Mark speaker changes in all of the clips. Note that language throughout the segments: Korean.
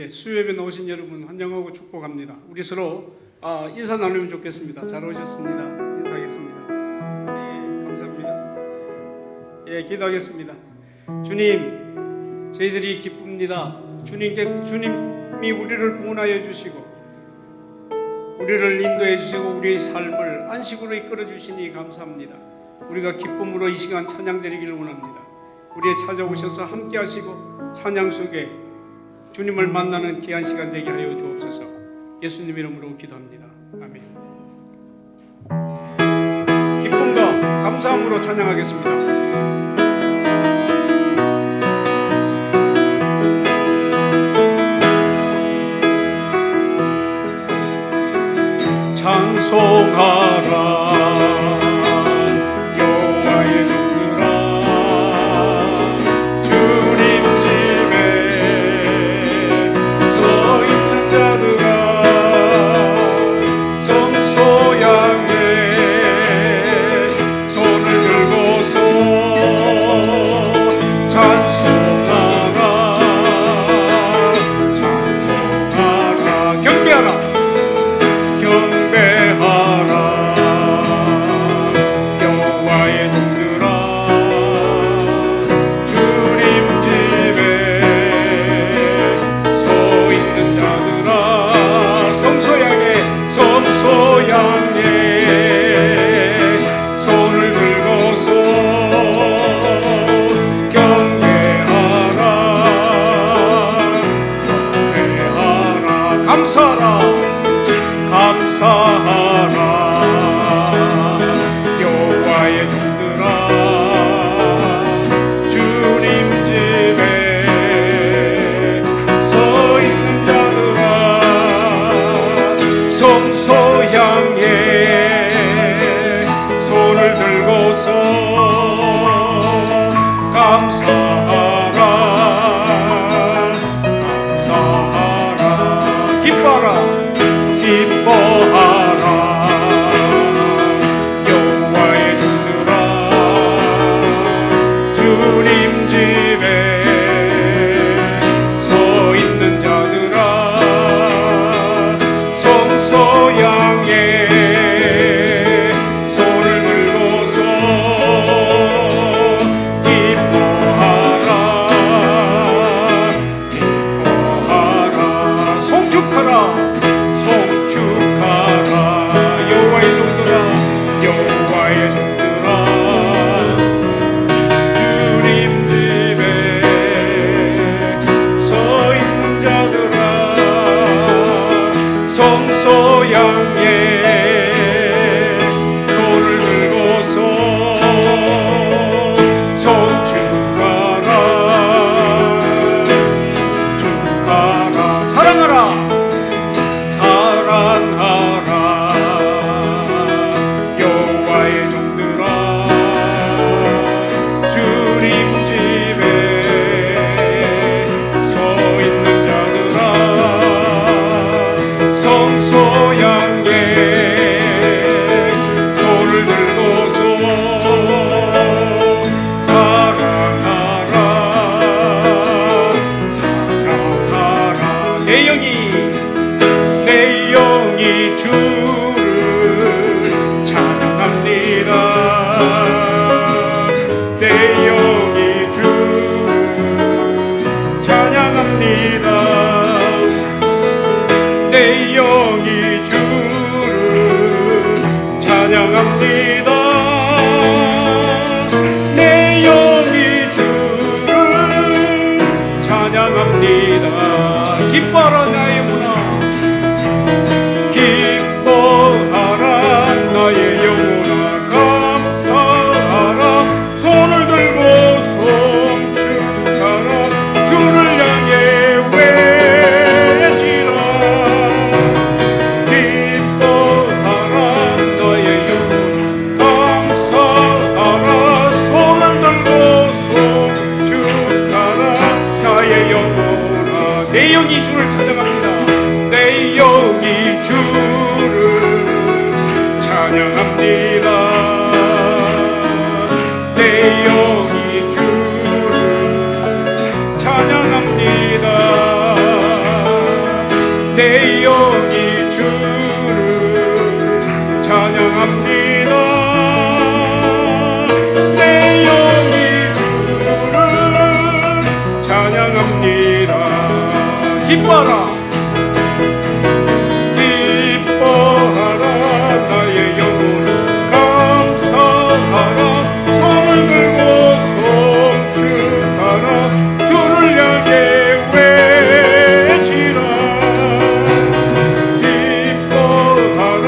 Speaker 1: 수요예배 나오신 여러분 환영하고 축복합니다. 우리 서로 인사 나누면 좋겠습니다. 잘 오셨습니다. 인사하겠습니다. 감사합니다. 기도하겠습니다. 주님, 저희들이 기쁩니다. 주님이 우리를 구원하여 주시고 우리를 인도해 주시고 우리의 삶을 안식으로 이끌어 주시니 감사합니다. 우리가 기쁨으로 이 시간 찬양 드리기를 원합니다. 우리의 찾아오셔서 함께 하시고 찬양 속에 주님을 만나는 귀한 시간 되게 하여 주옵소서. 예수님 이름으로 기도합니다. 아멘. 기쁨과 감사함으로 찬양하겠습니다. 찬송하라 여호와의 종들아, 주님 집에 서 있는 자들아, 성소 향해 손을 들고서 찬송하라 경배하라 여호와의 종들아, 주님 집에 서 있는 자들아, 성소 향해 손을 들고서 경배하라 감사하라 여호와의 종들아, 주님 집에 서 있는 자들아, 성소 향해 손을 들고서 감사하라 기뻐하라 여호와의 종들아, 주님 집에 서 있는 자들아, 성소 향해 손을 들고서 기뻐하라 송축하라 여호와의 종들아, 주님 집에 서 있는 자들아, 성소 향해 손을 들고서 송축하라 사랑하라 여호와의 종들아, 주님 집에 서 있는 자들아, 성소 향해 손을 들고서 사랑하라 내 영이 주를 찬양합니다. 내 영이 주를 찬양합니다. 내 영이 주를 찬양합니다. 내 영이 주를 찬양합니다. 기뻐하라 나의 영혼아, 기뻐하라 나의 영혼아, 감사하라 손을 들고 송축하라 주를 향해 외치라. 기뻐하라 너의 영혼아, 감사하라 손을 들고 송축하라 나의 영혼아. 내 영이 주를 찬양합니다. 내 영이 주를 찬양합니다. 내 영이 주를 찬양합니다. 기뻐하라 기뻐하라 나의 영혼아 감사하라 손을 들고 송축하라 주를 향해 외치라 기뻐하라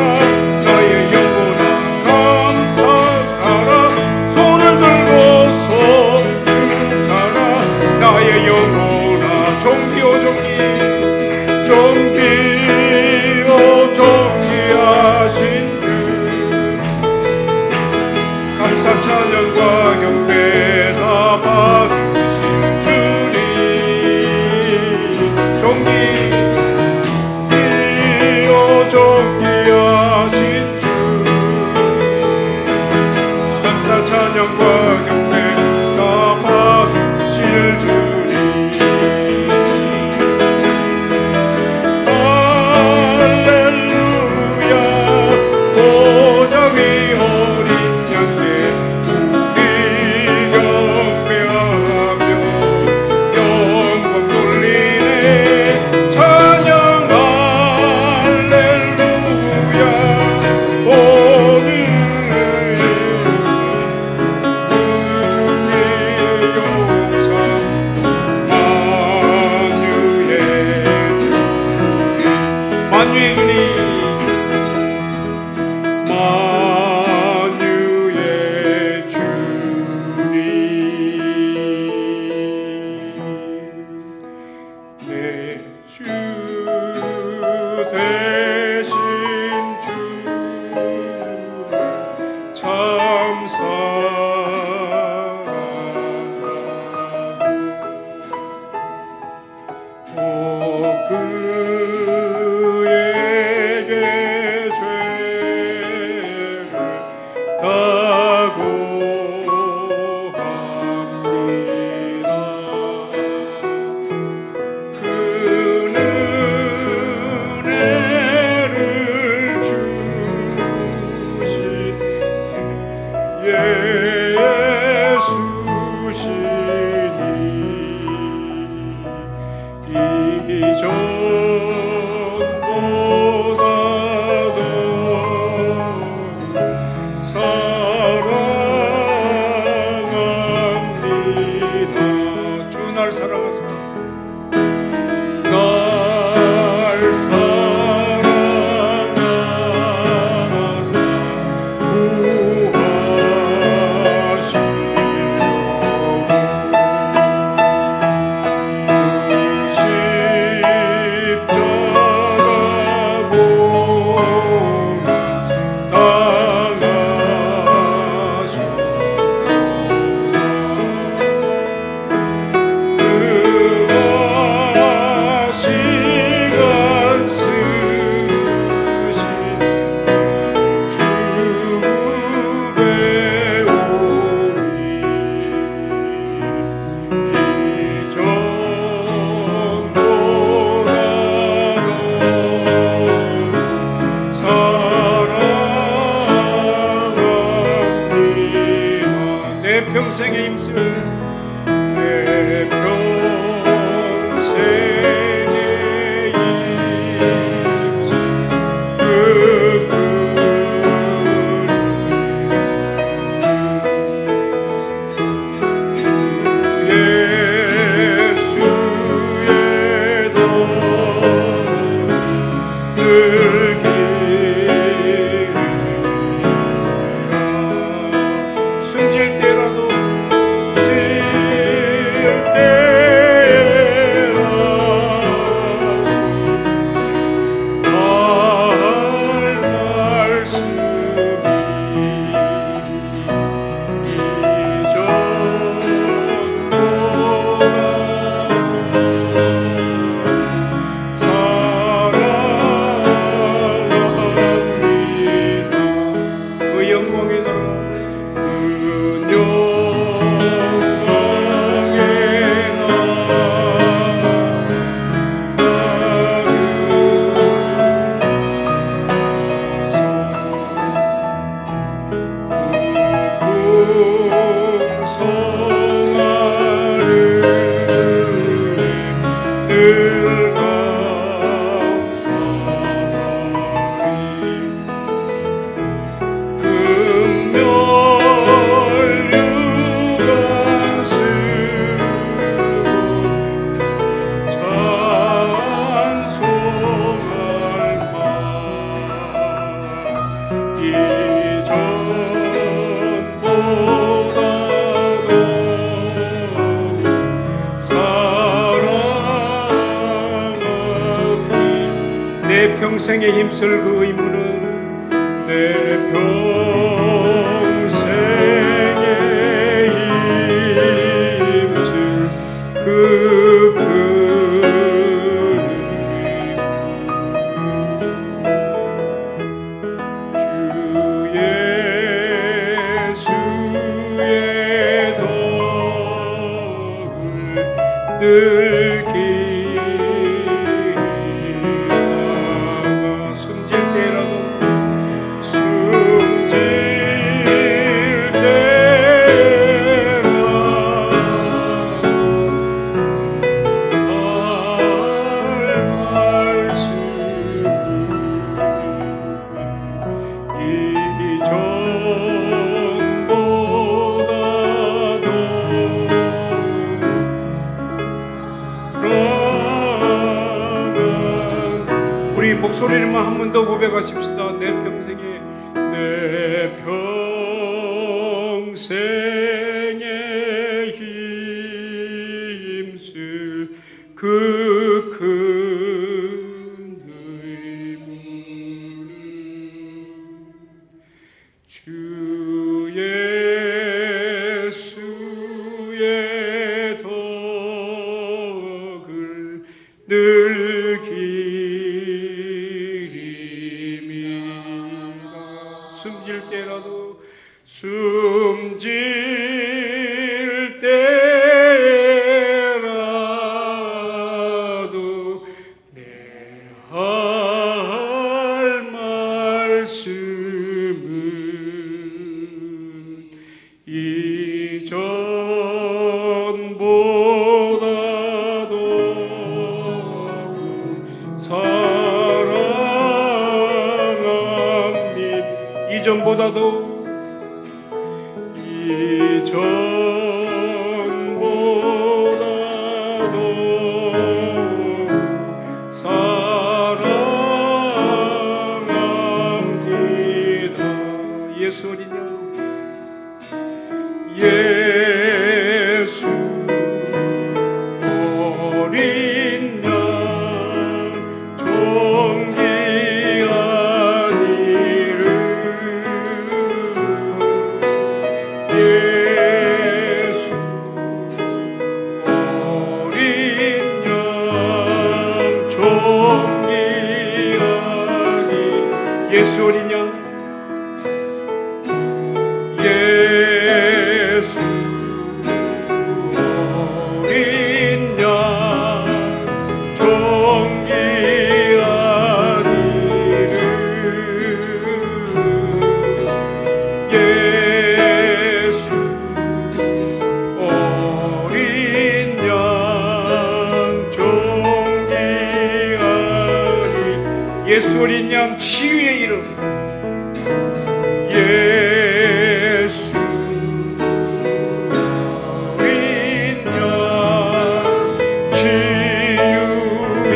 Speaker 1: 나의 영혼아 감사하라 손을 들고 송축하라 나의 영혼아 종기오 종기 종기오 종기하신 주 감사 찬양과 경배 다 받으신 주님 종기오 종기하신 주 감사 찬양과 경배 다 받으실 주님 만유의 주님 만유의 주님 내 주 되신 주 참 사랑하고 그에게 죄를 각오합니다. 그 은혜를 주신 예수시니 이전보다도 사랑합니다. 주 날 사랑하사 날 사랑하사 평생의 힘쓰 내 평생의 힘쓰 주 예수의 덕을 숨길 때라도 뛸 때 평생에 힘쓸 그 의무는 내 평생에 힘쓸 그 주 예수의 덕을 늘 기리다가 숨질 때라도 우리 목소리로만 한 번 더 고백하십시다. 내 평생에 힘쓸 그 큰 의무는 주 예수의 덕을 늘 기림이다. 숨질 때라도 숨질 때라도 내 할 말씀은 이전보다도 사랑함이 이전보다도 사랑합니다. 예수 어린 양 예수 어린 양 존귀한 이름 예수 어린 양 존귀한 이름 예수 어린 양 예수 어린 양 존귀한 이름 예수 어린 양 존귀한 이름 예수 어린 양 치유의 이름 예수 어린 양 치유의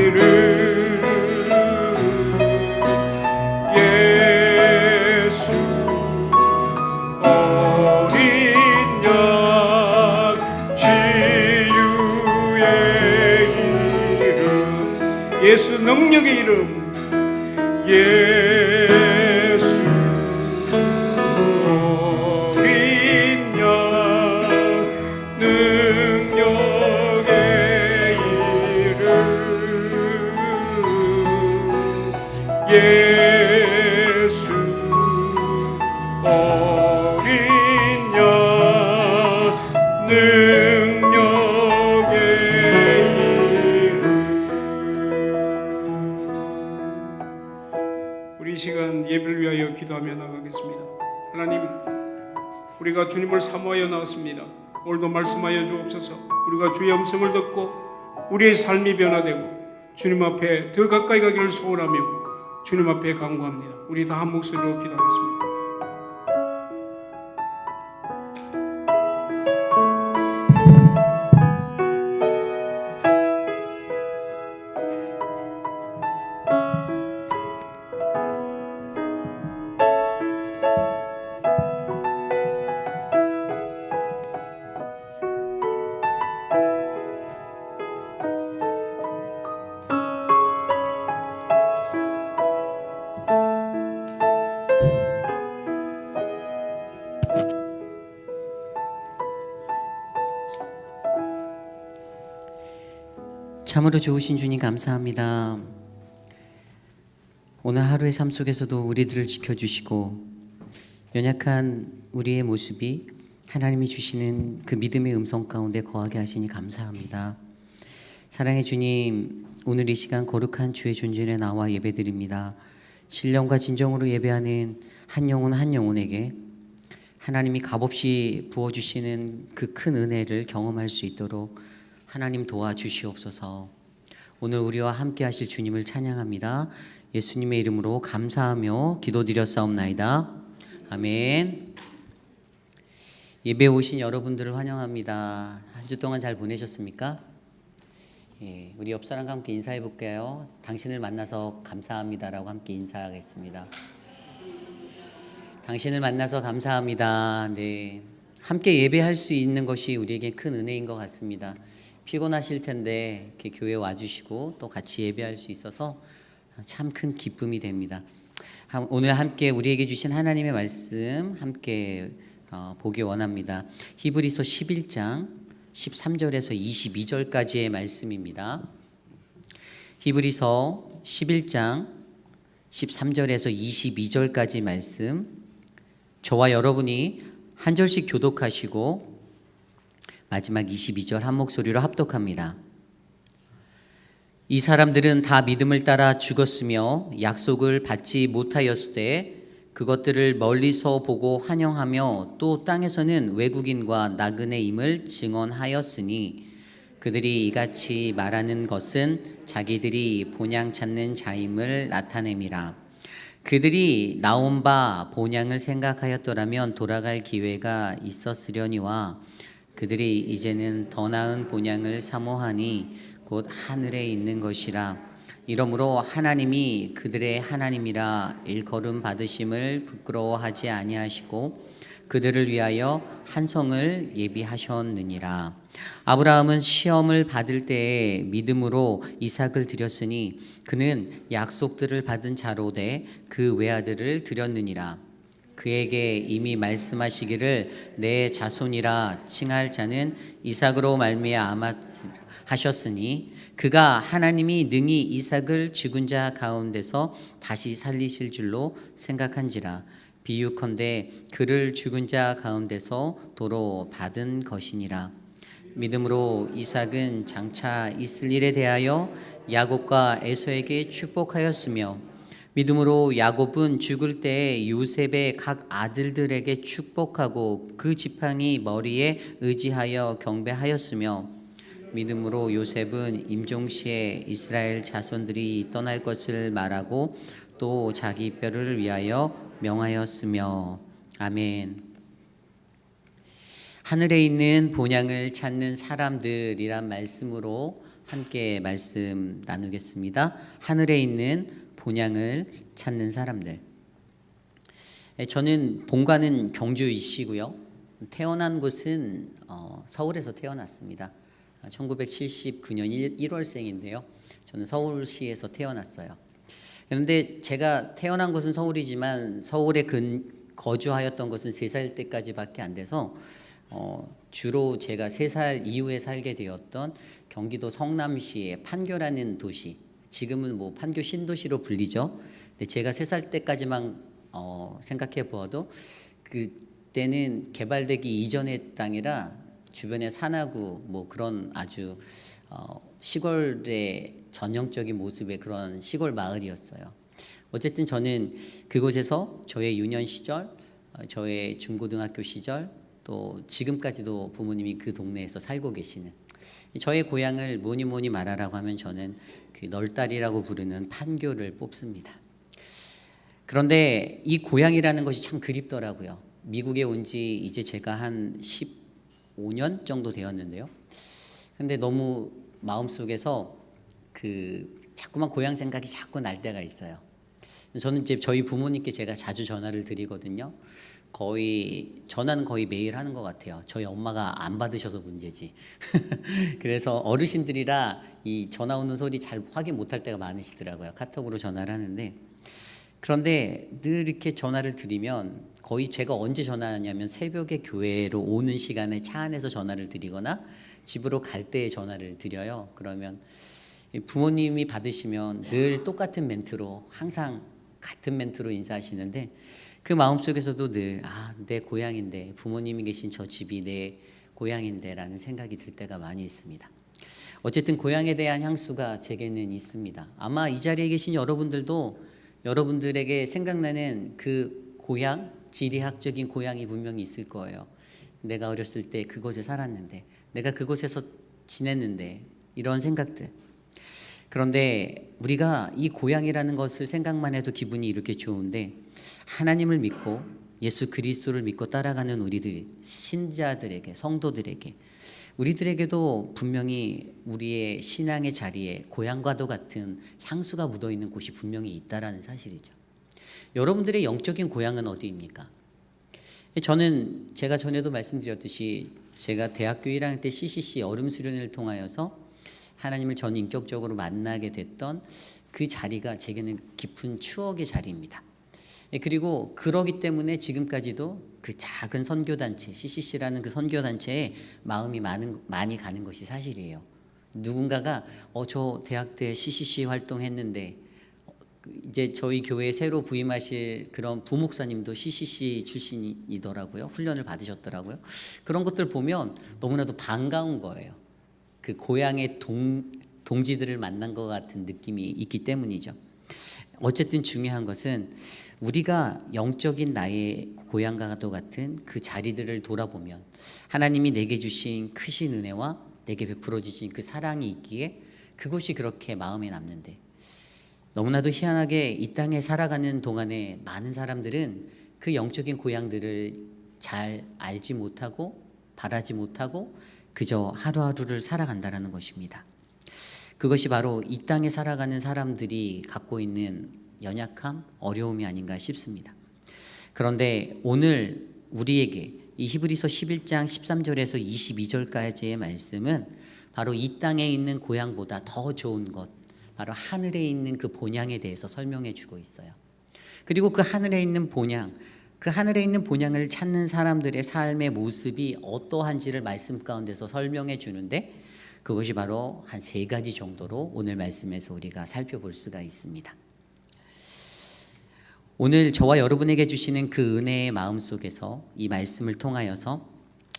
Speaker 1: 이름 예수 어린 양 치유의 이름 예수 능력의 이름 예수 어린 양 능력의 이름 예수 어린 양 능력의 이름 우리 이 시간 예배를 위하여 기도하며 나가겠습니다. 하나님, 우리가 주님을 사모하여 나왔습니다. 오늘도 말씀하여 주옵소서. 우리가 주의 음성을 듣고 우리의 삶이 변화되고 주님 앞에 더 가까이 가기를 소원하며 주님 앞에 간구합니다. 우리 다 한 목소리로 기도하겠습니다.
Speaker 2: 참으로 좋으신 주님 감사합니다. 오늘 하루의 삶 속에서도 우리들을 지켜주시고 연약한 우리의 모습이 하나님이 주시는 그 믿음의 음성 가운데 거하게 하시니 감사합니다. 사랑의 주님, 오늘 이 시간 거룩한 주의 존전에 나와 예배드립니다. 신령과 진정으로 예배하는 한 영혼 한 영혼에게 하나님이 값없이 부어주시는 그 큰 은혜를 경험할 수 있도록 하나님 도와주시옵소서. 오늘 우리와 함께 하실 주님을 찬양합니다. 예수님의 이름으로 감사하며 기도드렸사옵나이다. 아멘. 예배에 오신 여러분들을 환영합니다. 한 주 동안 잘 보내셨습니까? 예, 우리 옆 사람과 함께 인사해 볼게요. 당신을 만나서 감사합니다라고 함께 인사하겠습니다. 당신을 만나서 감사합니다. 네, 함께 예배할 수 있는 것이 우리에게 큰 은혜인 것 같습니다. 피곤하실 텐데 이렇게 교회 와주시고 또 같이 예배할 수 있어서 참 큰 기쁨이 됩니다. 오늘 함께 우리에게 주신 하나님의 말씀 함께 보기 원합니다. 히브리서 11장 13절에서 22절까지의 말씀입니다. 히브리서 11장 13절에서 22절까지 말씀, 저와 여러분이 한 절씩 교독하시고 마지막 22절 한 목소리로 합독합니다. 이 사람들은 다 믿음을 따라 죽었으며 약속을 받지 못하였을 때 그것들을 멀리서 보고 환영하며 또 땅에서는 외국인과 나그네임을 증언하였으니 그들이 이같이 말하는 것은 자기들이 본향 찾는 자임을 나타냄이라. 그들이 나온 바 본향을 생각하였더라면 돌아갈 기회가 있었으려니와 그들이 이제는 더 나은 본향을 사모하니 곧 하늘에 있는 것이라. 이러므로 하나님이 그들의 하나님이라 일컬음 받으심을 부끄러워하지 아니하시고 그들을 위하여 한 성을 예비하셨느니라. 아브라함은 시험을 받을 때에 믿음으로 이삭을 드렸으니 그는 약속들을 받은 자로되 그 외아들을 드렸느니라. 그에게 이미 말씀하시기를 내 자손이라 칭할 자는 이삭으로 말미암아 하셨으니 그가 하나님이 능히 이삭을 죽은 자 가운데서 다시 살리실 줄로 생각한지라. 비유컨대 그를 죽은 자 가운데서 도로 받은 것이니라. 믿음으로 이삭은 장차 있을 일에 대하여 야곱과 에서에게 축복하였으며 믿음으로 야곱은 죽을 때에 요셉의 각 아들들에게 축복하고 그 지팡이 머리에 의지하여 경배하였으며 믿음으로 요셉은 임종시에 이스라엘 자손들이 떠날 것을 말하고 또 자기 뼈를 위하여 명하였으며. 아멘. 하늘에 있는 본향을 찾는 사람들이란 말씀으로 함께 말씀 나누겠습니다. 하늘에 있는 본향을 찾는 사람들. 저는 본가는 경주이시고요. 태어난 곳은 서울에서 태어났습니다. 1979년 1월생인데요. 저는 서울시에서 태어났어요. 그런데 제가 태어난 곳은 서울이지만 서울에 거주하였던 것은 3살 때까지밖에 안 돼서 주로 제가 3살 이후에 살게 되었던 경기도 성남시의 판교라는 도시, 지금은 뭐 판교 신도시로 불리죠. 근데 제가 3살 때까지만 생각해 보아도 그때는 개발되기 이전의 땅이라 주변에 산하구 뭐 그런 아주 시골의 전형적인 모습의 그런 시골 마을이었어요. 어쨌든 저는 그곳에서 저의 유년 시절, 저의 중고등학교 시절, 또 지금까지도 부모님이 그 동네에서 살고 계시는 저의 고향을 뭐니 말하라고 하면 저는 그 널다리라고 부르는 판교를 뽑습니다. 그런데 이 고향이라는 것이 참 그립더라고요. 미국에 온 지 이제 제가 한 15년 정도 되었는데요. 근데 너무 마음속에서 자꾸만 고향 생각이 자꾸 날 때가 있어요. 저는 이제 저희 부모님께 제가 자주 전화를 드리거든요. 전화는 거의 매일 하는 것 같아요. 저희 엄마가 안 받으셔서 문제지. 그래서 어르신들이라 이 전화 오는 소리 잘 확인 못할 때가 많으시더라고요. 카톡으로 전화를 하는데, 그런데 늘 이렇게 전화를 드리면 거의 제가 언제 전화하냐면 새벽에 교회로 오는 시간에 차 안에서 전화를 드리거나 집으로 갈 때 전화를 드려요. 그러면 부모님이 받으시면 늘 똑같은 멘트로 항상 같은 멘트로 인사하시는데 그 마음속에서도 늘 내 고향인데 부모님이 계신 저 집이 내 고향인데 라는 생각이 들 때가 많이 있습니다. 어쨌든 고향에 대한 향수가 제게는 있습니다. 아마 이 자리에 계신 여러분들도 여러분들에게 생각나는 그 고향, 지리학적인 고향이 분명히 있을 거예요. 내가 어렸을 때 그곳에 살았는데, 내가 그곳에서 지냈는데, 이런 생각들. 그런데 우리가 이 고향이라는 것을 생각만 해도 기분이 이렇게 좋은데, 하나님을 믿고 예수 그리스도를 믿고 따라가는 우리들, 신자들에게, 성도들에게, 우리들에게도 분명히 우리의 신앙의 자리에 고향과도 같은 향수가 묻어있는 곳이 분명히 있다라는 사실이죠. 여러분들의 영적인 고향은 어디입니까? 저는 제가 전에도 말씀드렸듯이 제가 대학교 1학년 때 CCC 여름 수련회를 통하여서 하나님을 전 인격적으로 만나게 됐던 그 자리가 제게는 깊은 추억의 자리입니다. 그리고 그러기 때문에 지금까지도 그 작은 선교단체, CCC라는 그 선교단체에 마음이 많이 가는 것이 사실이에요. 누군가가 저 대학 때 CCC 활동했는데 이제 저희 교회에 새로 부임하실 그런 부목사님도 CCC 출신이더라고요. 훈련을 받으셨더라고요. 그런 것들 보면 너무나도 반가운 거예요. 그 고향의 동지들을 만난 것 같은 느낌이 있기 때문이죠. 어쨌든 중요한 것은 우리가 영적인 나의 고향과도 같은 그 자리들을 돌아보면 하나님이 내게 주신 크신 은혜와 내게 베풀어 주신 그 사랑이 있기에 그것이 그렇게 마음에 남는데, 너무나도 희한하게 이 땅에 살아가는 동안에 많은 사람들은 그 영적인 고향들을 잘 알지 못하고 바라지 못하고 그저 하루하루를 살아간다는 것입니다. 그것이 바로 이 땅에 살아가는 사람들이 갖고 있는 연약함, 어려움이 아닌가 싶습니다. 그런데 오늘 우리에게 이 히브리서 11장 13절에서 22절까지의 말씀은 바로 이 땅에 있는 고향보다 더 좋은 것, 바로 하늘에 있는 그 본향에 대해서 설명해 주고 있어요. 그리고 그 하늘에 있는 본향, 그 하늘에 있는 본향을 찾는 사람들의 삶의 모습이 어떠한지를 말씀 가운데서 설명해 주는데, 그것이 바로 한 3가지 정도로 오늘 말씀에서 우리가 살펴볼 수가 있습니다. 오늘 저와 여러분에게 주시는 그 은혜의 마음 속에서 이 말씀을 통하여서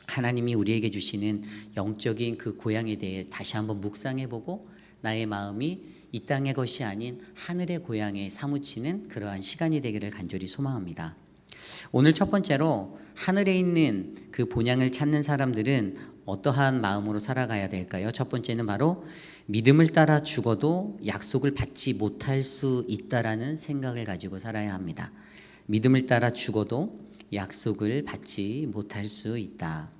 Speaker 2: 하나님이 우리에게 주시는 영적인 그 고향에 대해 다시 한번 묵상해보고 나의 마음이 이 땅의 것이 아닌 하늘의 고향에 사무치는 그러한 시간이 되기를 간절히 소망합니다. 오늘 첫 번째로 하늘에 있는 그 본향을 찾는 사람들은 어떠한 마음으로 살아가야 될까요? 첫 번째는 바로 믿음을 따라 죽어도 약속을 받지 못할 수 있다라는 생각을 가지고 살아야 합니다. 믿음을 따라 죽어도 약속을 받지 못할 수 있다.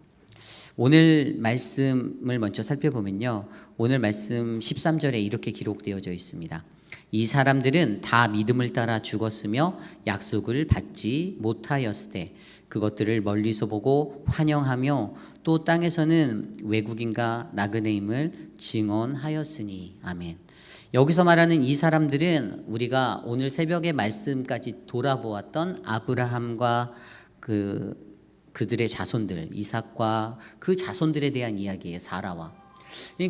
Speaker 2: 오늘 말씀을 먼저 살펴보면요, 오늘 말씀 13절에 이렇게 기록되어져 있습니다. 이 사람들은 다 믿음을 따라 죽었으며 약속을 받지 못하였으되 그것들을 멀리서 보고 환영하며 또 땅에서는 외국인과 나그네임을 증언하였으니. 아멘. 여기서 말하는 이 사람들은 우리가 오늘 새벽의 말씀까지 돌아보았던 아브라함과 그들의 자손들, 이삭과 그 자손들에 대한 이야기예요. 사라와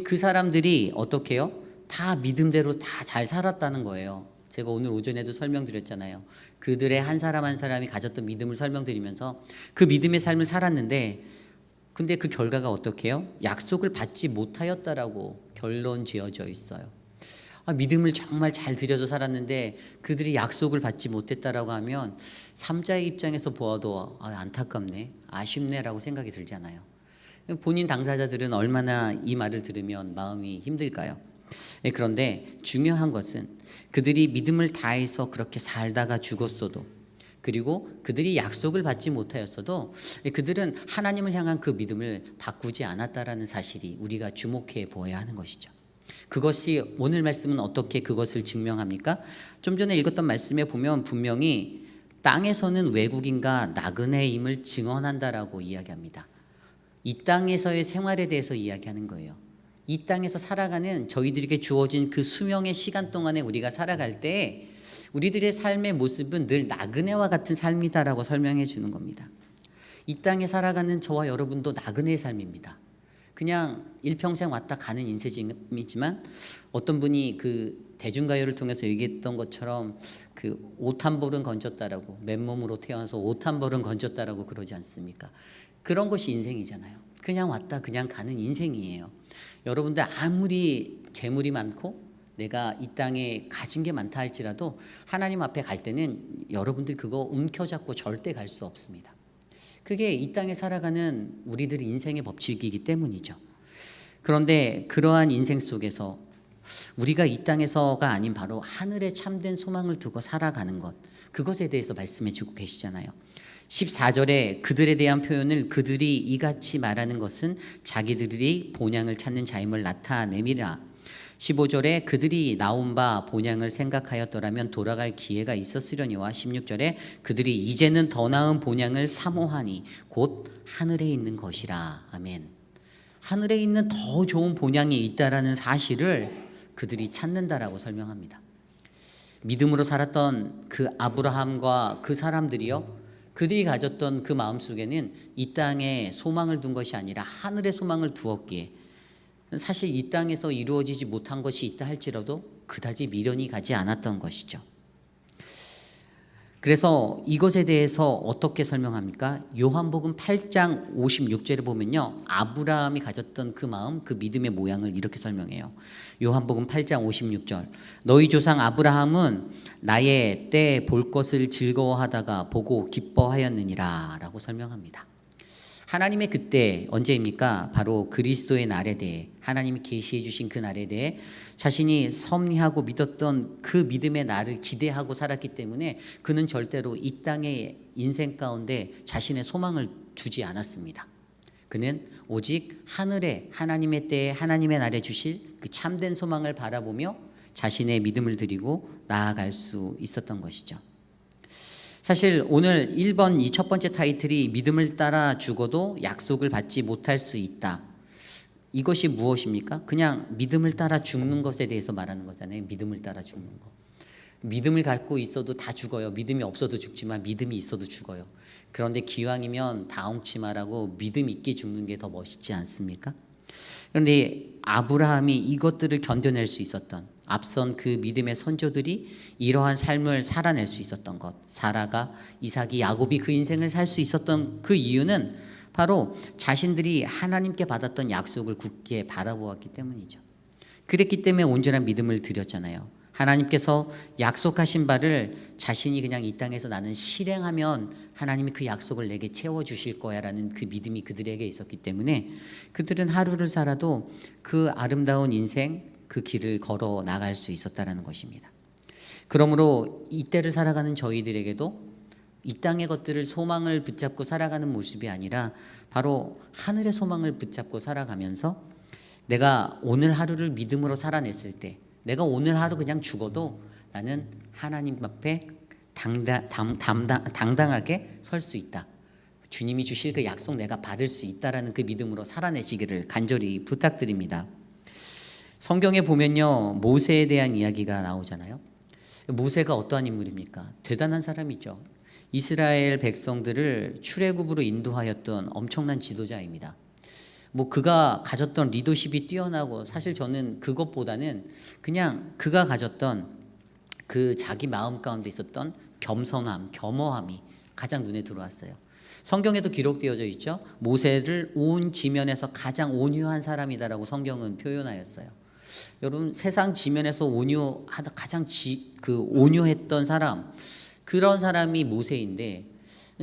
Speaker 2: 그 사람들이 어떻게 해요? 다 믿음대로 다 잘 살았다는 거예요. 제가 오늘 오전에도 설명드렸잖아요. 그들의 한 사람 한 사람이 가졌던 믿음을 설명드리면서 그 믿음의 삶을 살았는데, 근데 그 결과가 어떻게 해요? 약속을 받지 못하였다라고 결론 지어져 있어요. 믿음을 정말 잘 들여서 살았는데 그들이 약속을 받지 못했다라고 하면 삼자의 입장에서 보아도 안타깝네, 아쉽네라고 생각이 들잖아요. 본인 당사자들은 얼마나 이 말을 들으면 마음이 힘들까요? 그런데 중요한 것은 그들이 믿음을 다해서 그렇게 살다가 죽었어도, 그리고 그들이 약속을 받지 못하였어도 그들은 하나님을 향한 그 믿음을 바꾸지 않았다라는 사실이 우리가 주목해 보아야 하는 것이죠. 그것이 오늘 말씀은 어떻게 그것을 증명합니까? 좀 전에 읽었던 말씀에 보면 분명히 땅에서는 외국인과 나그네임을 증언한다라고 이야기합니다. 이 땅에서의 생활에 대해서 이야기하는 거예요. 이 땅에서 살아가는 저희들에게 주어진 그 수명의 시간 동안에 우리가 살아갈 때 우리들의 삶의 모습은 늘 나그네와 같은 삶이다라고 설명해 주는 겁니다. 이 땅에 살아가는 저와 여러분도 나그네의 삶입니다. 그냥 일평생 왔다 가는 인생이지만 어떤 분이 그 대중가요를 통해서 얘기했던 것처럼 그 옷 한 벌은 건졌다라고, 맨몸으로 태어나서 옷 한 벌은 건졌다라고 그러지 않습니까? 그런 것이 인생이잖아요. 그냥 왔다 그냥 가는 인생이에요. 여러분들 아무리 재물이 많고 내가 이 땅에 가진 게 많다 할지라도 하나님 앞에 갈 때는 여러분들 그거 움켜잡고 절대 갈 수 없습니다. 그게 이 땅에 살아가는 우리들 인생의 법칙이기 때문이죠. 그런데 그러한 인생 속에서 우리가 이 땅에서가 아닌 바로 하늘에 참된 소망을 두고 살아가는 것, 그것에 대해서 말씀해 주고 계시잖아요. 14절에 그들에 대한 표현을 그들이 이같이 말하는 것은 자기들이 본향을 찾는 자임을 나타내미라. 15절에 그들이 나온 바 본향을 생각하였더라면 돌아갈 기회가 있었으려니와 16절에 그들이 이제는 더 나은 본향을 사모하니 곧 하늘에 있는 것이라. 아멘. 하늘에 있는 더 좋은 본향이 있다라는 사실을 그들이 찾는다라고 설명합니다. 믿음으로 살았던 그 아브라함과 그 사람들이요, 그들이 가졌던 그 마음속에는 이 땅에 소망을 둔 것이 아니라 하늘에 소망을 두었기에 사실 이 땅에서 이루어지지 못한 것이 있다 할지라도 그다지 미련이 가지 않았던 것이죠. 그래서 이것에 대해서 어떻게 설명합니까? 요한복음 8장 56절에 보면요, 아브라함이 가졌던 그 마음, 그 믿음의 모양을 이렇게 설명해요. 요한복음 8장 56절, 너희 조상 아브라함은 나의 때 볼 것을 즐거워하다가 보고 기뻐하였느니라 라고 설명합니다. 하나님의 그때 언제입니까? 바로 그리스도의 날에 대해, 하나님이 계시해 주신 그 날에 대해 자신이 섭리하고 믿었던 그 믿음의 날을 기대하고 살았기 때문에 그는 절대로 이 땅의 인생 가운데 자신의 소망을 두지 않았습니다. 그는 오직 하늘에 하나님의 때에 하나님의 날에 주실 그 참된 소망을 바라보며 자신의 믿음을 드리고 나아갈 수 있었던 것이죠. 사실 오늘 1번 이 첫 번째 타이틀이 믿음을 따라 죽어도 약속을 받지 못할 수 있다. 이것이 무엇입니까? 그냥 믿음을 따라 죽는 것에 대해서 말하는 거잖아요. 믿음을 따라 죽는 거. 믿음을 갖고 있어도 다 죽어요. 믿음이 없어도 죽지만 믿음이 있어도 죽어요. 그런데 기왕이면 다 엉치 말하고 믿음 있게 죽는 게 더 멋있지 않습니까? 그런데 아브라함이 이것들을 견뎌낼 수 있었던, 앞선 그 믿음의 선조들이 이러한 삶을 살아낼 수 있었던 것, 사라가, 이삭이, 야곱이 그 인생을 살 수 있었던 그 이유는 바로 자신들이 하나님께 받았던 약속을 굳게 바라보았기 때문이죠. 그랬기 때문에 온전한 믿음을 드렸잖아요. 하나님께서 약속하신 바를 자신이 그냥 이 땅에서 나는 실행하면 하나님이 그 약속을 내게 채워주실 거야 라는 그 믿음이 그들에게 있었기 때문에 그들은 하루를 살아도 그 아름다운 인생, 그 길을 걸어 나갈 수 있었다는 것입니다. 그러므로 이때를 살아가는 저희들에게도 이 땅의 것들을 소망을 붙잡고 살아가는 모습이 아니라 바로 하늘의 소망을 붙잡고 살아가면서 내가 오늘 하루를 믿음으로 살아냈을 때, 내가 오늘 하루 그냥 죽어도 나는 하나님 앞에 당당하게 설 수 있다. 주님이 주실 그 약속 내가 받을 수 있다라는 그 믿음으로 살아내시기를 간절히 부탁드립니다. 성경에 보면요, 모세에 대한 이야기가 나오잖아요. 모세가 어떠한 인물입니까? 대단한 사람이죠. 이스라엘 백성들을 출애굽으로 인도하였던 엄청난 지도자입니다. 그가 가졌던 리더십이 뛰어나고, 사실 저는 그것보다는 그냥 그가 가졌던 그 자기 마음 가운데 있었던 겸손함, 겸허함이 가장 눈에 들어왔어요. 성경에도 기록되어져 있죠. 모세를 온 지면에서 가장 온유한 사람이다라고 성경은 표현하였어요. 여러분, 세상 지면에서 온유하다 가장 온유했던 사람, 그런 사람이 모세인데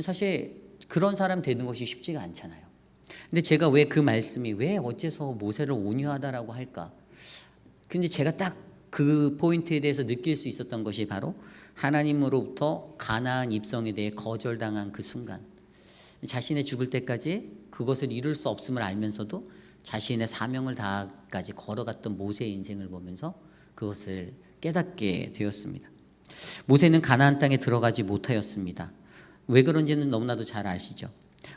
Speaker 2: 사실 그런 사람 되는 것이 쉽지가 않잖아요. 근데 제가 왜 그 말씀이 왜 어째서 모세를 온유하다라고 할까? 근데 제가 딱 그 포인트에 대해서 느낄 수 있었던 것이 바로 하나님으로부터 가나안 입성에 대해 거절당한 그 순간, 자신의 죽을 때까지 그것을 이룰 수 없음을 알면서도 자신의 사명을 다하기까지 걸어갔던 모세의 인생을 보면서 그것을 깨닫게 되었습니다. 모세는 가나안 땅에 들어가지 못하였습니다. 왜 그런지는 너무나도 잘 아시죠.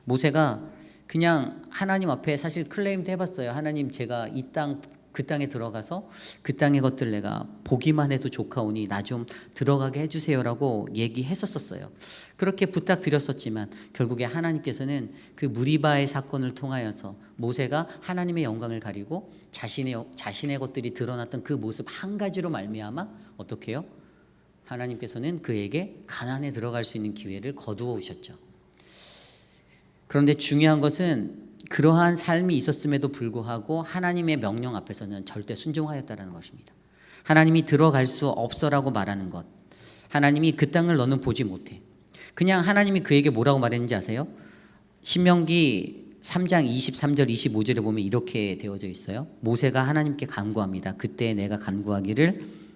Speaker 2: 모세가 그냥 하나님 앞에 사실 클레임도 해봤어요. 하나님, 제가 이 땅 그 땅에 들어가서 그 땅의 것들 내가 보기만 해도 좋카오니 나 좀 들어가게 해주세요라고 얘기했었어요. 그렇게 부탁드렸었지만 결국에 하나님께서는 그 무리바의 사건을 통하여서 모세가 하나님의 영광을 가리고 자신의 것들이 드러났던 그 모습 한 가지로 말미암아 어떻게 해요? 하나님께서는 그에게 가나안에 들어갈 수 있는 기회를 거두어 오셨죠. 그런데 중요한 것은 그러한 삶이 있었음에도 불구하고 하나님의 명령 앞에서는 절대 순종하였다는 것입니다. 하나님이 들어갈 수 없어라고 말하는 것, 하나님이 그 땅을 너는 보지 못해. 그냥 하나님이 그에게 뭐라고 말했는지 아세요? 신명기 3장 23절 25절에 보면 이렇게 되어져 있어요. 모세가 하나님께 간구합니다. 그때 내가 간구하기를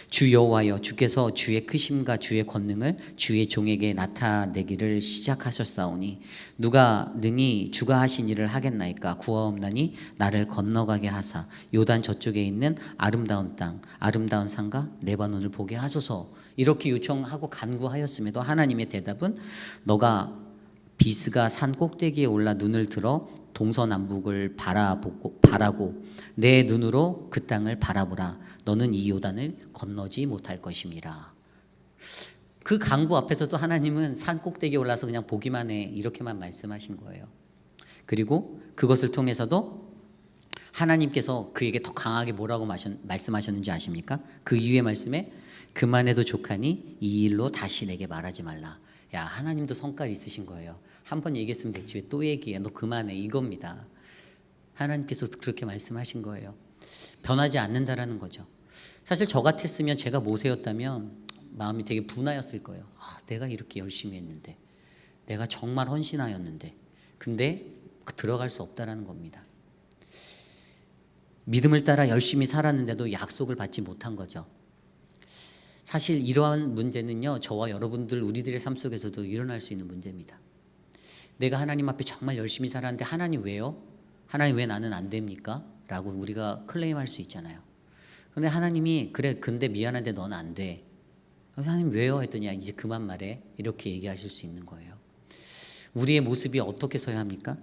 Speaker 2: 주 여호와여, 주께서 주의 크심과 주의 권능을 주의 종에게 나타내기를 시작하셨사오니 누가 능히 주가 하신 일을 하겠나이까? 구하옵나니 나를 건너가게 하사 요단 저쪽에 있는 아름다운 땅, 아름다운 산과 레바논을 보게 하소서. 이렇게 요청하고 간구하였음에도 하나님의 대답은 너가 비스가 산 꼭대기에 올라 눈을 들어 동서남북을 바라고 내 눈으로 그 땅을 바라보라. 너는 이 요단을 건너지 못할 것임이라. 그 강구 앞에서도 하나님은 산 꼭대기에 올라서 그냥 보기만 해 이렇게만 말씀하신 거예요. 그리고 그것을 통해서도 하나님께서 그에게 더 강하게 뭐라고 말씀하셨는지 아십니까? 그 이후의 말씀에 그만해도 족하니 이 일로 다시 내게 말하지 말라. 야, 하나님도 성깔 있으신 거예요. 한 번 얘기했으면 됐지 왜 또 얘기해? 너 그만해, 이겁니다. 하나님께서 그렇게 말씀하신 거예요. 변하지 않는다라는 거죠. 사실 저 같았으면, 제가 모세였다면 마음이 되게 분하였을 거예요. 내가 이렇게 열심히 했는데, 내가 정말 헌신하였는데, 근데 들어갈 수 없다라는 겁니다. 믿음을 따라 열심히 살았는데도 약속을 받지 못한 거죠. 사실 이러한 문제는요, 저와 여러분들 우리들의 삶 속에서도 일어날 수 있는 문제입니다. 내가 하나님 앞에 정말 열심히 살았는데 하나님 왜요? 하나님 왜 나는 안 됩니까? 라고 우리가 클레임할 수 있잖아요. 그런데 하나님이 그래 근데 미안한데 넌 안 돼. 하나님 왜요? 했더니 이제 그만 말해. 이렇게 얘기하실 수 있는 거예요. 우리의 모습이 어떻게 서야 합니까?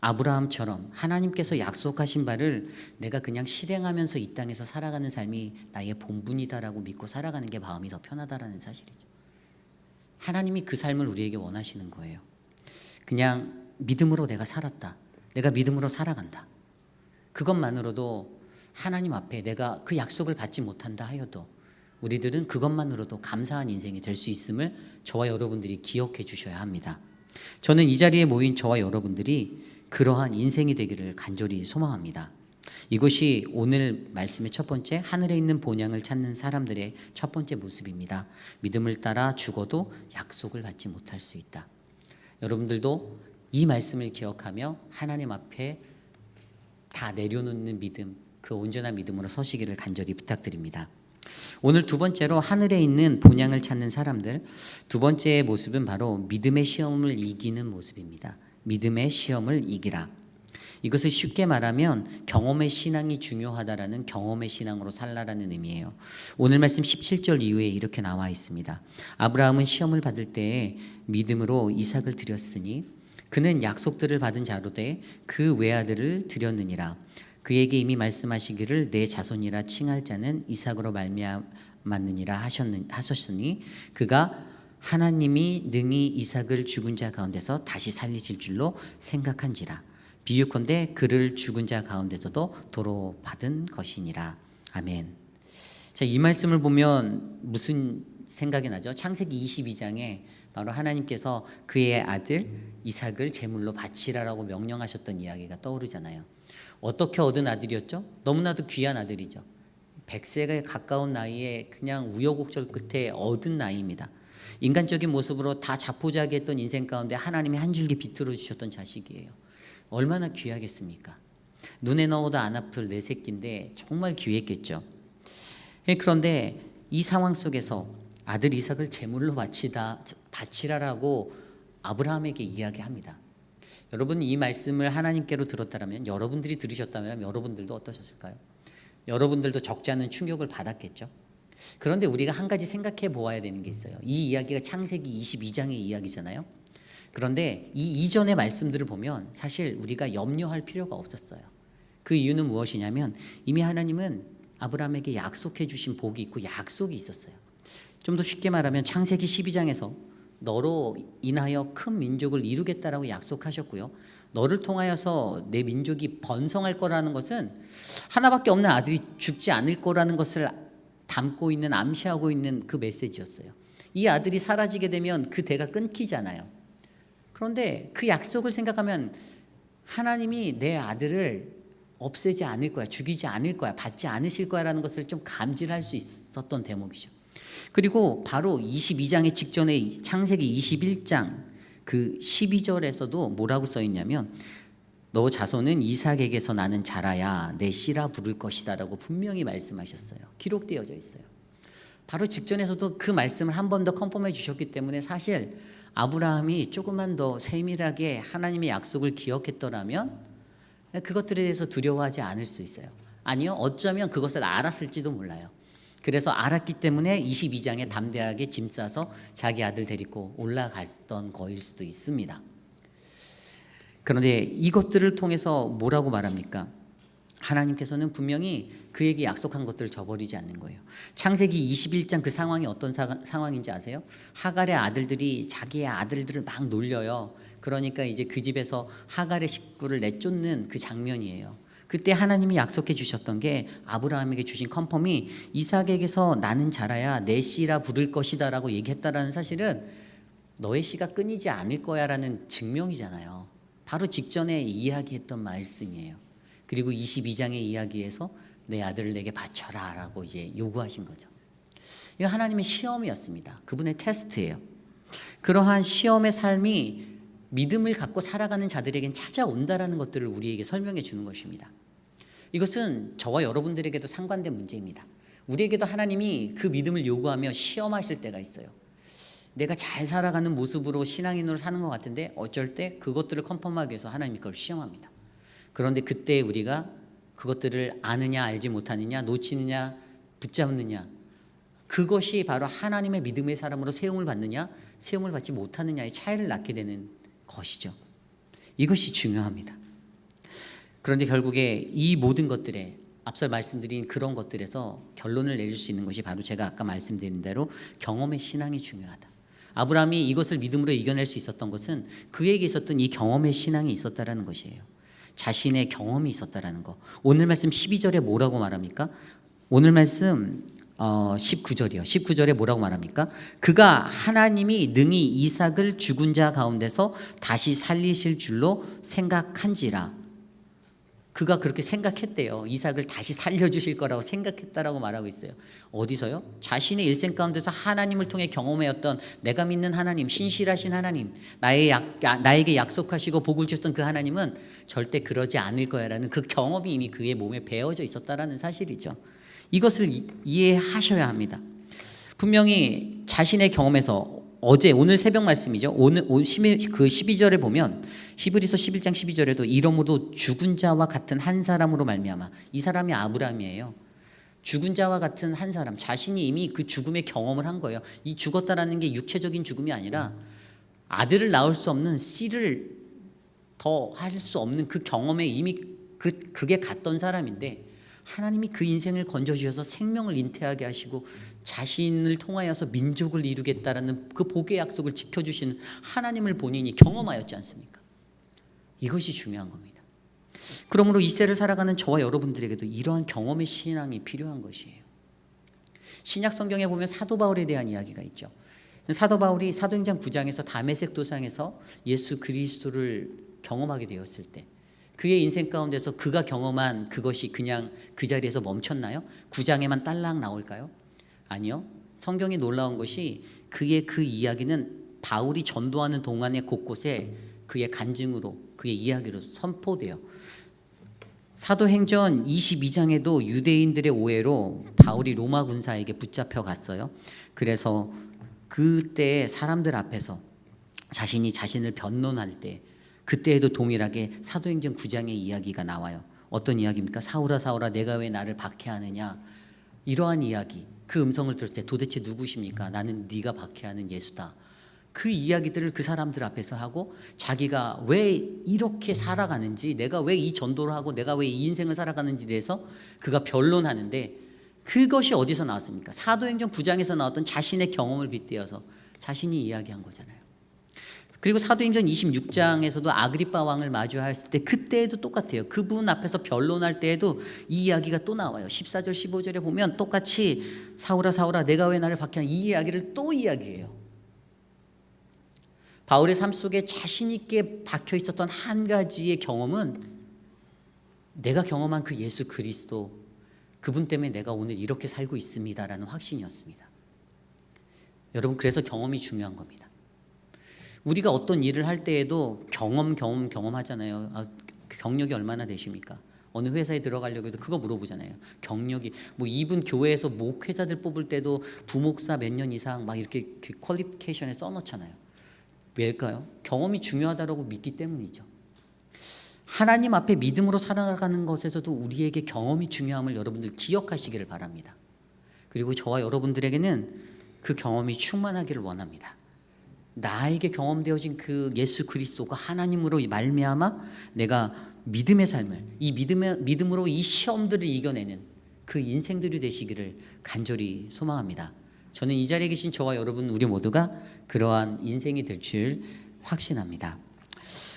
Speaker 2: 아브라함처럼 하나님께서 약속하신 바를 내가 그냥 실행하면서 이 땅에서 살아가는 삶이 나의 본분이다라고 믿고 살아가는 게 마음이 더 편하다라는 사실이죠. 하나님이 그 삶을 우리에게 원하시는 거예요. 그냥 믿음으로 내가 살았다. 내가 믿음으로 살아간다. 그것만으로도 하나님 앞에 내가 그 약속을 받지 못한다 하여도 우리들은 그것만으로도 감사한 인생이 될 수 있음을 저와 여러분들이 기억해 주셔야 합니다. 저는 이 자리에 모인 저와 여러분들이 그러한 인생이 되기를 간절히 소망합니다. 이것이 오늘 말씀의 첫 번째, 하늘에 있는 본향을 찾는 사람들의 첫 번째 모습입니다. 믿음을 따라 죽어도 약속을 받지 못할 수 있다. 여러분들도 이 말씀을 기억하며 하나님 앞에 다 내려놓는 믿음, 그 온전한 믿음으로 서시기를 간절히 부탁드립니다. 오늘 두 번째로 하늘에 있는 본향을 찾는 사람들, 두 번째의 모습은 바로 믿음의 시험을 이기는 모습입니다. 믿음의 시험을 이기라. 이것을 쉽게 말하면 경험의 신앙이 중요하다라는 경험의 신앙으로 살라라는 의미예요. 오늘 말씀 17절 이후에 이렇게 나와 있습니다. 아브라함은 시험을 받을 때에 믿음으로 이삭을 드렸으니 그는 약속들을 받은 자로되 그 외아들을 드렸느니라. 그에게 이미 말씀하시기를 내 자손이라 칭할 자는 이삭으로 말미암았느니라 하셨으니 그가 하나님이 능히 이삭을 죽은 자 가운데서 다시 살리실 줄로 생각한지라. 비유컨대 그를 죽은 자 가운데서도 도로 받은 것이니라. 아멘. 자, 이 말씀을 보면 무슨 생각이 나죠? 창세기 22장에 바로 하나님께서 그의 아들 이삭을 제물로 바치라라고 명령하셨던 이야기가 떠오르잖아요. 어떻게 얻은 아들이었죠? 너무나도 귀한 아들이죠. 100세가 가까운 나이에 그냥 우여곡절 끝에 얻은 나이입니다. 인간적인 모습으로 다 자포자기했던 인생 가운데 하나님이 한 줄기 비틀어 주셨던 자식이에요. 얼마나 귀하겠습니까? 눈에 넣어도 안 아플 내 새끼인데 정말 귀했겠죠. 그런데 이 상황 속에서 아들 이삭을 제물로 바치라라고 아브라함에게 이야기합니다. 여러분, 이 말씀을 하나님께로 들었다면, 여러분들이 들으셨다면 여러분들도 어떠셨을까요? 여러분들도 적지 않은 충격을 받았겠죠. 그런데 우리가 한 가지 생각해 보아야 되는 게 있어요. 이 이야기가 창세기 22장의 이야기잖아요. 그런데 이 이전의 말씀들을 보면 사실 우리가 염려할 필요가 없었어요. 그 이유는 무엇이냐면 이미 하나님은 아브라함에게 약속해 주신 복이 있고 약속이 있었어요. 좀 더 쉽게 말하면 창세기 12장에서 너로 인하여 큰 민족을 이루겠다라고 약속하셨고요. 너를 통하여서 내 민족이 번성할 거라는 것은 하나밖에 없는 아들이 죽지 않을 거라는 것을 담고 있는, 암시하고 있는 그 메시지였어요. 이 아들이 사라지게 되면 그 대가 끊기잖아요. 그런데 그 약속을 생각하면 하나님이 내 아들을 없애지 않을 거야, 죽이지 않을 거야, 받지 않으실 거야라는 것을 좀 감지할 수 있었던 대목이죠. 그리고 바로 22장의 직전에 창세기 21장 그 12절에서도 뭐라고 써 있냐면 너 자손은 이삭에게서 나는 자라야 내 씨라 부를 것이다 라고 분명히 말씀하셨어요. 기록되어져 있어요. 바로 직전에서도 그 말씀을 한 번 더 컨펌해 주셨기 때문에 사실 아브라함이 조금만 더 세밀하게 하나님의 약속을 기억했더라면 그것들에 대해서 두려워하지 않을 수 있어요. 아니요, 어쩌면 그것을 알았을지도 몰라요. 그래서 알았기 때문에 22장에 담대하게 짐 싸서 자기 아들 데리고 올라갔던 거일 수도 있습니다. 그런데 이것들을 통해서 뭐라고 말합니까? 하나님께서는 분명히 그에게 약속한 것들을 저버리지 않는 거예요. 창세기 21장 그 상황이 어떤 상황인지 아세요? 하갈의 아들들이 자기의 아들들을 막 놀려요. 그러니까 이제 그 집에서 하갈의 식구를 내쫓는 그 장면이에요. 그때 하나님이 약속해 주셨던 게 아브라함에게 주신 컨펌이 이삭에게서 나는 자라야 내 씨라 부를 것이다 라고 얘기했다라는 사실은 너의 씨가 끊이지 않을 거야 라는 증명이잖아요. 바로 직전에 이야기했던 말씀이에요. 그리고 22장의 이야기에서 내 아들을 내게 바쳐라 라고 이제 요구하신 거죠. 이거 하나님의 시험이었습니다. 그분의 테스트예요. 그러한 시험의 삶이 믿음을 갖고 살아가는 자들에겐 찾아온다라는 것들을 우리에게 설명해 주는 것입니다. 이것은 저와 여러분들에게도 상관된 문제입니다. 우리에게도 하나님이 그 믿음을 요구하며 시험하실 때가 있어요. 내가 잘 살아가는 모습으로 신앙인으로 사는 것 같은데 어쩔 때 그것들을 컨펌하기 위해서 하나님이 그걸 시험합니다. 그런데 그때 우리가 그것들을 아느냐 알지 못하느냐 놓치느냐 붙잡느냐 그것이 바로 하나님의 믿음의 사람으로 세움을 받느냐 세움을 받지 못하느냐의 차이를 낳게 되는 것이죠. 이것이 중요합니다. 그런데 결국에 이 모든 것들에 앞서 말씀드린 그런 것들에서 결론을 내릴 수 있는 것이 바로 제가 아까 말씀드린 대로 경험의 신앙이 중요하다. 아브라함이 이것을 믿음으로 이겨낼 수 있었던 것은 그에게 있었던 이 경험의 신앙이 있었다라는 것이에요. 자신의 경험이 있었다라는 거. 오늘 말씀 12절에 뭐라고 말합니까? 오늘 말씀 19절이요. 19절에 뭐라고 말합니까? 그가 하나님이 능히 이삭을 죽은 자 가운데서 다시 살리실 줄로 생각한지라. 그가 그렇게 생각했대요. 이삭을 다시 살려주실 거라고 생각했다라고 말하고 있어요. 어디서요? 자신의 일생 가운데서 하나님을 통해 경험하였던 내가 믿는 하나님, 신실하신 하나님, 나에게 약속하시고 복을 주셨던 그 하나님은 절대 그러지 않을 거야라는 그 경험이 이미 그의 몸에 배어져 있었다라는 사실이죠. 이것을 이해하셔야 합니다. 분명히 자신의 경험에서 오늘 새벽 말씀이죠. 오늘 그 12절에 보면 히브리서 11장 12절에도 이러므로 죽은 자와 같은 한 사람으로 말미암아 이 사람이 아브라함이에요. 죽은 자와 같은 한 사람 자신이 이미 그 죽음의 경험을 한 거예요. 이 죽었다라는 게 육체적인 죽음이 아니라 아들을 낳을 수 없는 씨를 더 할 수 없는 그 경험에 이미 그게 갔던 사람인데 하나님이 그 인생을 건져주셔서 생명을 잉태하게 하시고 자신을 통하여서 민족을 이루겠다라는 그 복의 약속을 지켜주시는 하나님을 본인이 경험하였지 않습니까? 이것이 중요한 겁니다. 그러므로 이 세를 살아가는 저와 여러분들에게도 이러한 경험의 신앙이 필요한 것이에요. 신약 성경에 보면 사도 바울에 대한 이야기가 있죠. 사도 바울이 사도행전 9장에서 다메섹 도상에서 예수 그리스도를 경험하게 되었을 때 그의 인생 가운데서 그가 경험한 그것이 그냥 그 자리에서 멈췄나요? 9장에만 딸랑 나올까요? 아니요. 성경이 놀라운 것이 그의 그 이야기는 바울이 전도하는 동안의 곳곳에 그의 간증으로 그의 이야기로 선포돼요. 사도행전 22장에도 유대인들의 오해로 바울이 로마 군사에게 붙잡혀 갔어요. 그래서 그때 사람들 앞에서 자신이 자신을 변론할 때 그때에도 동일하게 사도행전 9장의 이야기가 나와요. 어떤 이야기입니까? 사울아 사울아 내가 왜 나를 박해하느냐. 이러한 이야기 그 음성을 들을 때 도대체 누구십니까? 나는 네가 박해하는 예수다. 그 이야기들을 그 사람들 앞에서 하고 자기가 왜 이렇게 살아가는지, 내가 왜 이 전도를 하고 내가 왜 이 인생을 살아가는지에 대해서 그가 변론하는데, 그것이 어디서 나왔습니까? 사도행전 9장에서 나왔던 자신의 경험을 빗대어서 자신이 이야기한 거잖아요. 그리고 사도행전 26장에서도 아그리빠 왕을 마주했을 때 그때에도 똑같아요. 그분 앞에서 변론할 때에도 이 이야기가 또 나와요. 14절 15절에 보면 똑같이 사울아 사울아 내가 왜 나를 박해하냐, 이 이야기를 또 이야기해요. 바울의 삶 속에 자신 있게 박혀 있었던 한 가지의 경험은 내가 경험한 그 예수 그리스도, 그분 때문에 내가 오늘 이렇게 살고 있습니다라는 확신이었습니다. 여러분, 그래서 경험이 중요한 겁니다. 우리가 어떤 일을 할 때에도 경험하잖아요. 경력이 얼마나 되십니까? 어느 회사에 들어가려고 해도 그거 물어보잖아요. 경력이 뭐 이분 교회에서 목회자들 뽑을 때도 부목사 몇 년 이상 막 이렇게 그 퀄리피케이션에 써놓잖아요. 왜일까요? 경험이 중요하다고 믿기 때문이죠. 하나님 앞에 믿음으로 살아가는 것에서도 우리에게 경험이 중요함을 여러분들 기억하시기를 바랍니다. 그리고 저와 여러분들에게는 그 경험이 충만하기를 원합니다. 나에게 경험되어진 그 예수 그리스도가 하나님으로 말미암아 내가 믿음의 삶을, 이 믿음으로 이 시험들을 이겨내는 그 인생들이 되시기를 간절히 소망합니다. 저는 이 자리에 계신 저와 여러분 우리 모두가 그러한 인생이 될 줄 확신합니다.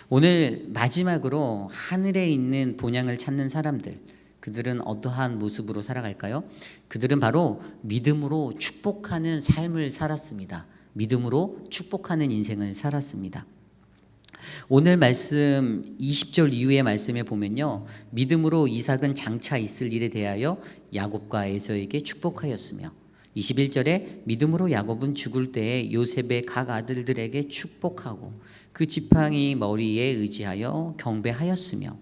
Speaker 2: 오늘 마지막으로 하늘에 있는 본향을 찾는 사람들, 그들은 어떠한 모습으로 살아갈까요? 그들은 바로 믿음으로 축복하는 삶을 살았습니다. 믿음으로 축복하는 인생을 살았습니다. 오늘 말씀 20절 이후의 말씀에 보면요, 믿음으로 이삭은 장차 있을 일에 대하여 야곱과 에서에게 축복하였으며, 21절에 믿음으로 야곱은 죽을 때에 요셉의 각 아들들에게 축복하고 그 지팡이 머리에 의지하여 경배하였으며,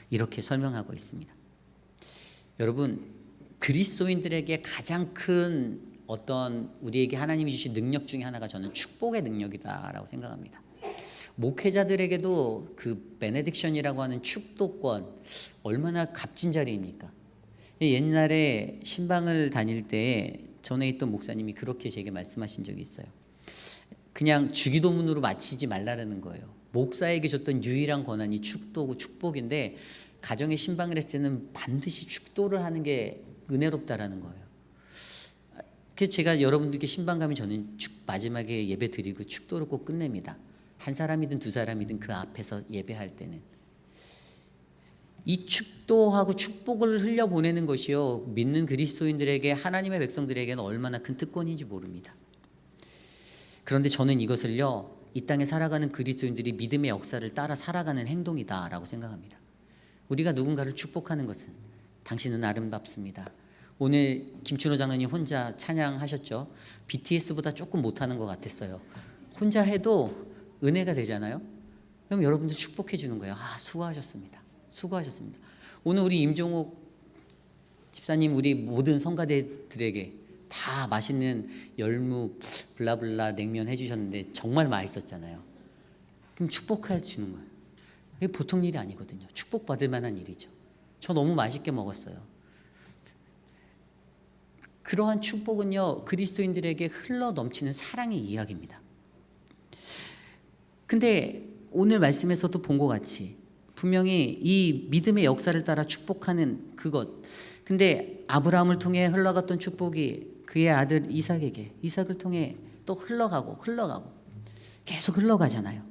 Speaker 2: 이렇게 설명하고 있습니다. 여러분, 그리스도인들에게 가장 큰 어떤 우리에게 하나님이 주신 능력 중에 하나가 저는 축복의 능력이다라고 생각합니다. 목회자들에게도 그 베네딕션이라고 하는 축도권, 얼마나 값진 자리입니까? 옛날에 신방을 다닐 때 전에 있던 목사님이 그렇게 제게 말씀하신 적이 있어요. 그냥 주기도문으로 마치지 말라는 거예요. 목사에게 줬던 유일한 권한이 축도고 축복인데, 가정에 신방을 했을 때는 반드시 축도를 하는 게 은혜롭다라는 거예요. 그래서 제가 여러분들께 신방 가면 저는 마지막에 예배 드리고 축도를 꼭 끝냅니다. 한 사람이든 두 사람이든 그 앞에서 예배할 때는. 이 축도하고 축복을 흘려보내는 것이요, 믿는 그리스도인들에게, 하나님의 백성들에게는 얼마나 큰 특권인지 모릅니다. 그런데 저는 이것을요, 이 땅에 살아가는 그리스도인들이 믿음의 역사를 따라 살아가는 행동이다라고 생각합니다. 우리가 누군가를 축복하는 것은, 당신은 아름답습니다, 오늘 김춘호 장로님 혼자 찬양하셨죠. BTS보다 조금 못하는 것 같았어요. 혼자 해도 은혜가 되잖아요. 그럼 여러분들 축복해 주는 거예요. 수고하셨습니다. 수고하셨습니다. 오늘 우리 임종옥 집사님, 우리 모든 성가대들에게 다 맛있는 열무 블라블라 냉면 해주셨는데 정말 맛있었잖아요. 그럼 축복해 주는 거예요. 그게 보통 일이 아니거든요. 축복받을 만한 일이죠. 저 너무 맛있게 먹었어요. 그러한 축복은요, 그리스도인들에게 흘러 넘치는 사랑의 이야기입니다. 근데 오늘 말씀에서도 본 것 같이 분명히 이 믿음의 역사를 따라 축복하는 그것, 근데 아브라함을 통해 흘러갔던 축복이 그의 아들 이삭에게, 이삭을 통해 또 흘러가고 계속 흘러가잖아요.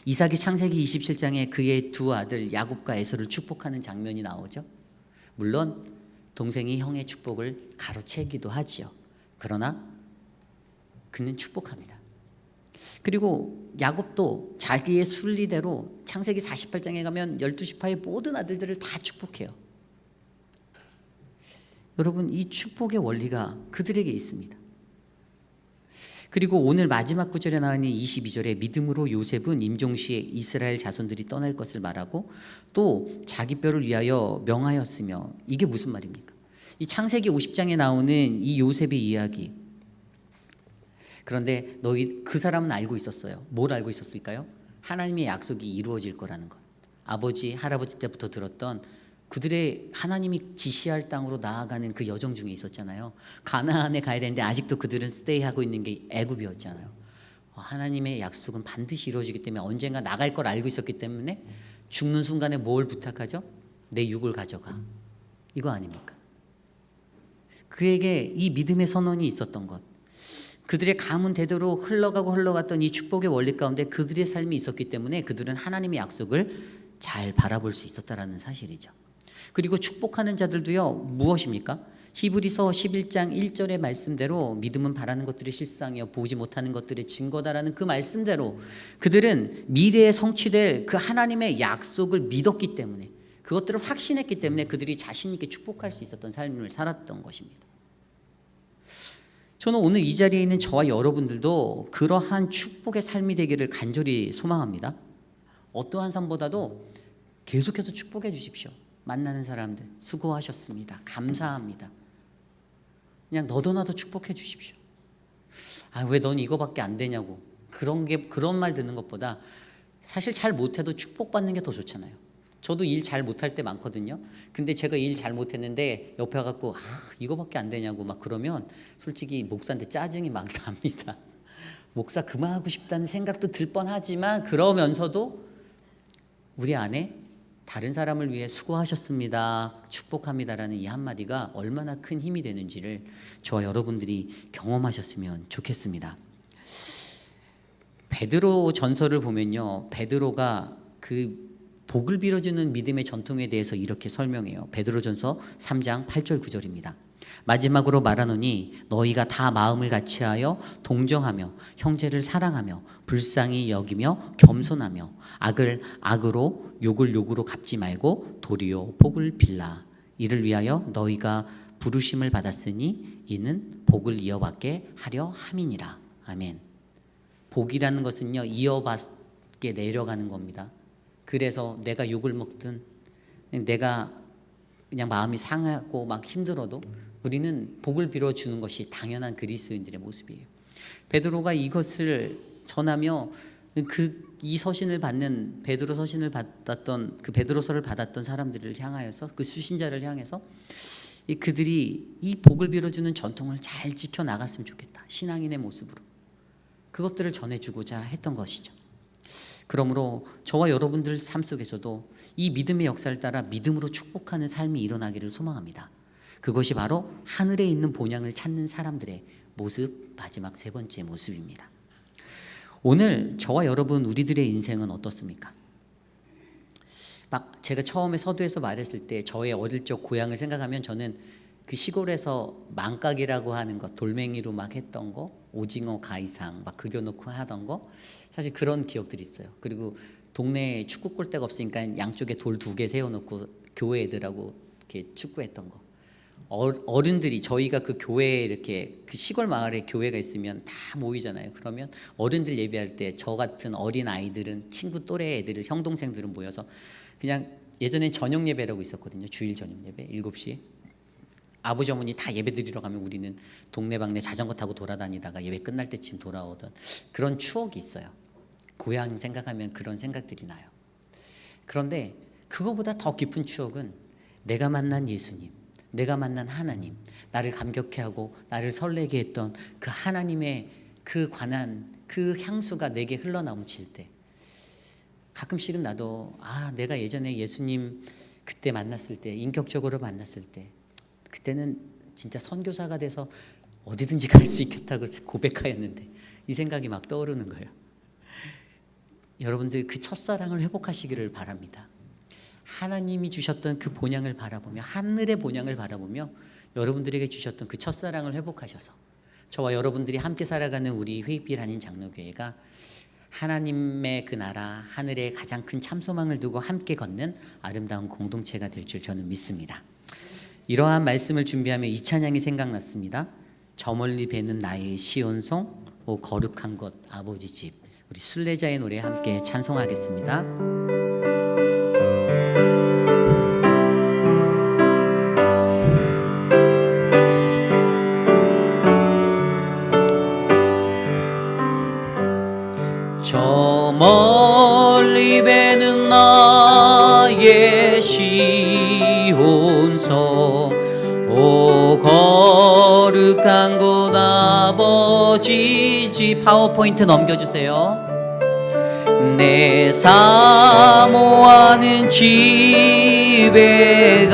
Speaker 2: 이삭이 창세기 27장에 그의 두 아들 야곱과 에서를 축복하는 장면이 나오죠. 물론 동생이 형의 축복을 가로채기도 하지요. 그러나 그는 축복합니다. 그리고 야곱도 자기의 순리대로 창세기 48장에 가면 12지파의 모든 아들들을 다 축복해요. 여러분, 이 축복의 원리가 그들에게 있습니다. 그리고 오늘 마지막 구절에 나오는 22절에 믿음으로 요셉은 임종시에 이스라엘 자손들이 떠날 것을 말하고 또 자기 뼈를 위하여 명하였으며, 이게 무슨 말입니까? 이 창세기 50장에 나오는 이 요셉의 이야기, 그런데 그 사람은 알고 있었어요. 뭘 알고 있었을까요? 하나님의 약속이 이루어질 거라는 것. 아버지, 할아버지 때부터 들었던 그들의 하나님이 지시할 땅으로 나아가는 그 여정 중에 있었잖아요. 가나안에 가야 되는데 아직도 그들은 스테이하고 있는 게 애굽이었잖아요. 하나님의 약속은 반드시 이루어지기 때문에 언젠가 나갈 걸 알고 있었기 때문에 죽는 순간에 뭘 부탁하죠? 내 육을 가져가. 이거 아닙니까? 그에게 이 믿음의 선언이 있었던 것, 그들의 가문 대대로 흘러갔던 이 축복의 원리 가운데 그들의 삶이 있었기 때문에 그들은 하나님의 약속을 잘 바라볼 수 있었다라는 사실이죠. 그리고 축복하는 자들도요, 무엇입니까? 히브리서 11장 1절의 말씀대로 믿음은 바라는 것들의 실상이요 보지 못하는 것들의 증거다라는 그 말씀대로 그들은 미래에 성취될 그 하나님의 약속을 믿었기 때문에, 그것들을 확신했기 때문에 그들이 자신 있게 축복할 수 있었던 삶을 살았던 것입니다. 저는 오늘 이 자리에 있는 저와 여러분들도 그러한 축복의 삶이 되기를 간절히 소망합니다. 어떠한 삶보다도 계속해서 축복해 주십시오. 만나는 사람들 수고하셨습니다. 감사합니다. 그냥 너도 나도 축복해 주십시오. 왜 넌 이거밖에 안 되냐고 그런 말 듣는 것보다 사실 잘 못해도 축복받는 게 더 좋잖아요. 저도 일 잘 못할 때 많거든요. 근데 제가 일 잘 못했는데 옆에 와갖고 이거밖에 안 되냐고 막 그러면 솔직히 목사한테 짜증이 막 납니다. 목사 그만하고 싶다는 생각도 들 뻔하지만 그러면서도 우리 안에 다른 사람을 위해 수고하셨습니다, 축복합니다라는 이 한마디가 얼마나 큰 힘이 되는지를 저와 여러분들이 경험하셨으면 좋겠습니다. 베드로 전설을 보면요, 베드로가 그 복을 빌어주는 믿음의 전통에 대해서 이렇게 설명해요. 베드로전서 3장 8절 9절입니다. 마지막으로 말하노니 너희가 다 마음을 같이하여 동정하며 형제를 사랑하며 불쌍히 여기며 겸손하며 악을 악으로 욕을 욕으로 갚지 말고 도리어 복을 빌라. 이를 위하여 너희가 부르심을 받았으니 이는 복을 이어받게 하려 함이니라. 아멘. 복이라는 것은요, 이어받게 내려가는 겁니다. 그래서 내가 욕을 먹든 내가 그냥 마음이 상하고 막 힘들어도 우리는 복을 빌어주는 것이 당연한 그리스도인들의 모습이에요. 베드로가 이것을 전하며 이 서신을 받는 베드로 서신을 받았던 그 베드로서를 받았던 사람들을 향하여서, 그 수신자를 향해서 그들이 이 복을 빌어주는 전통을 잘 지켜 나갔으면 좋겠다, 신앙인의 모습으로 그것들을 전해주고자 했던 것이죠. 그러므로 저와 여러분들 삶 속에서도 이 믿음의 역사를 따라 믿음으로 축복하는 삶이 일어나기를 소망합니다. 그것이 바로 하늘에 있는 본향을 찾는 사람들의 모습, 마지막 세 번째 모습입니다. 오늘 저와 여러분 우리들의 인생은 어떻습니까? 막 제가 처음에 서두에서 말했을 때 저의 어릴 적 고향을 생각하면 저는 그 시골에서 망각이라고 하는 것, 돌멩이로 막 했던 거, 오징어 가이상 막 그려놓고 하던 거, 사실 그런 기억들이 있어요. 그리고 동네에 축구 골대가 없으니까 양쪽에 돌 2개 세워놓고 교회 애들하고 이렇게 축구했던 거. 어른들이, 저희가 그 교회에 이렇게 그 시골 마을에 교회가 있으면 다 모이잖아요. 그러면 어른들 예배할 때 저 같은 어린 아이들은, 친구 또래 애들, 형 동생들은 모여서 그냥, 예전엔 저녁 예배라고 있었거든요. 주일 저녁 예배 7시. 아버지 어머니 다 예배 드리러 가면 우리는 동네방네 자전거 타고 돌아다니다가 예배 끝날 때쯤 돌아오던 그런 추억이 있어요. 고향 생각하면 그런 생각들이 나요. 그런데 그거보다 더 깊은 추억은 내가 만난 예수님, 내가 만난 하나님, 나를 감격해 하고 나를 설레게 했던 그 하나님의 그 관한 그 향수가 내게 흘러넘칠 때, 가끔씩은 나도 내가 예전에 예수님 그때 만났을 때, 인격적으로 만났을 때, 그때는 진짜 선교사가 돼서 어디든지 갈 수 있겠다고 고백하였는데 이 생각이 막 떠오르는 거예요. 여러분들 그 첫사랑을 회복하시기를 바랍니다. 하나님이 주셨던 그 본향을 바라보며, 하늘의 본향을 바라보며 여러분들에게 주셨던 그 첫사랑을 회복하셔서 저와 여러분들이 함께 살아가는 우리 회입길 한인 장로교회가 하나님의 그 나라, 하늘의 가장 큰 참소망을 두고 함께 걷는 아름다운 공동체가 될 줄 저는 믿습니다. 이러한 말씀을 준비하며 이 찬양이 생각났습니다. 저 멀리 뵈는 나의 시온성, 오 거룩한 곳 아버지 집. 우리 순례자의 노래 함께 찬송하겠습니다. 저 멀리 뵈는 나의 시온성, 오 거룩한 곳 아버지 집. 같이 파워포인트 넘겨주세요. 내 사모하는 집에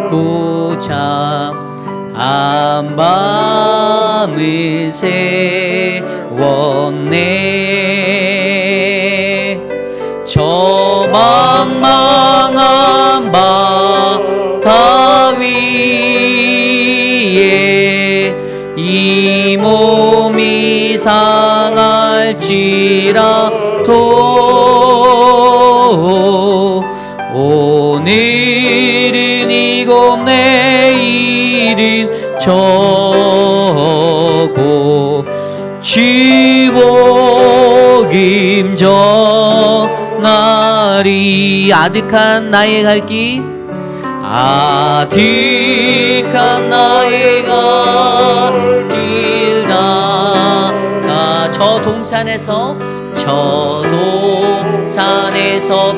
Speaker 2: 가고자 안밤을 세웠네. 저 망망한 바다 위에 이 몸이 상할지라도 오늘은 이곳 내일은 저곳 주복임 전하리. 아득한 나의 갈 길, 아득한 나의 갈 길 나가 저 동산에서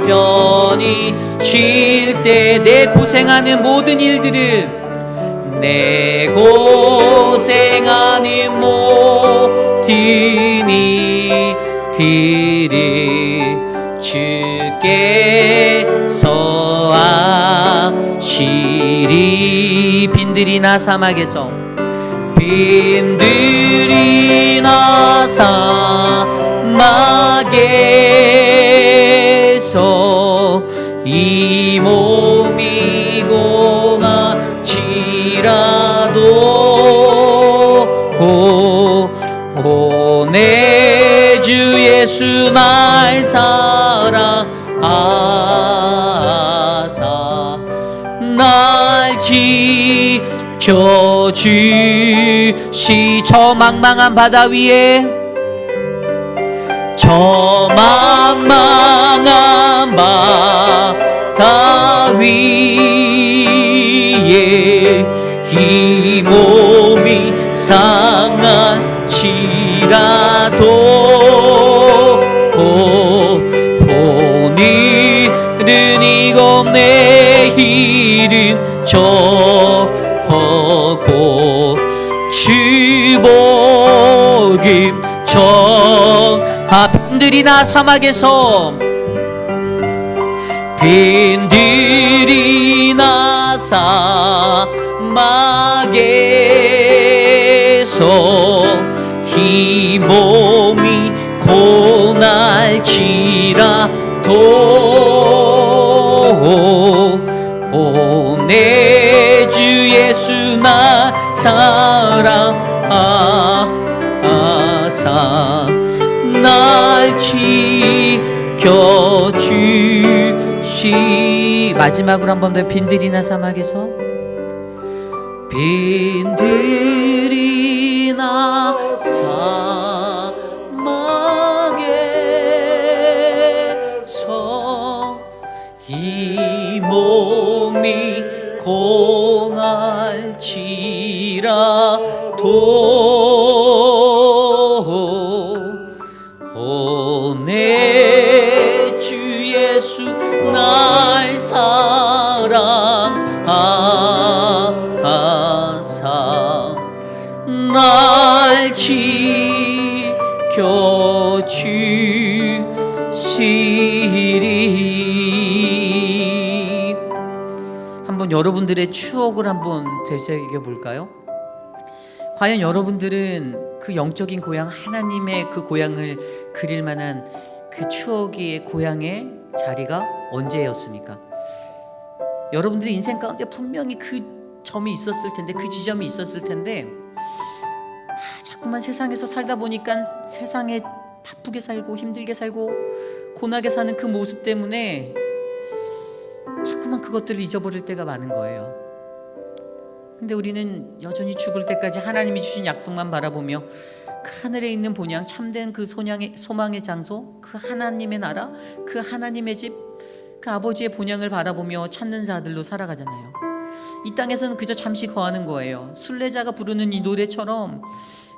Speaker 2: 편히 쉴 때 내 고생하는 모든 일들을, 내 고생하는 모든 일들을 주께서 아시리. 빈들이나 사막에서, 빈들이나 사막에서 이 몸이 공할지라도 내 주 예수 날 사랑하사 날 지켜주시. 저 망망한 바다 위에, 저 망망한 바다 위에 이 몸이 상할지라도 오늘은 이곳 내일은 저곳 주복임 전하. 빈들이나 사막에서, 빈들이나 사막에서 이 몸이 고날지라도 내 주 예수 나 사랑하사 날 지켜주시. 마지막으로 한 번 더. 빈들이나 사막에서, 빈들이나 사막에서 이 몸이 공할지라도 내 주 예수 날 사랑하사 날 지켜주시리. 한번 여러분들의 추억을 한번 되새겨 볼까요? 과연 여러분들은 그 영적인 고향, 하나님의 그 고향을 그릴 만한 그 추억의 고향의 자리가 언제였습니까? 여러분들의 인생 가운데 분명히 그 점이 있었을 텐데, 그 지점이 있었을 텐데, 자꾸만 세상에서 살다 보니까 세상에 바쁘게 살고 힘들게 살고 고나게 사는 그 모습 때문에 자꾸만 그것들을 잊어버릴 때가 많은 거예요. 근데 우리는 여전히 죽을 때까지 하나님이 주신 약속만 바라보며 그 하늘에 있는 본향, 참된 그 소망의 장소, 그 하나님의 나라, 그 하나님의 집, 그 아버지의 본향을 바라보며 찾는 자들로 살아가잖아요. 이 땅에서는 그저 잠시 거하는 거예요. 순례자가 부르는 이 노래처럼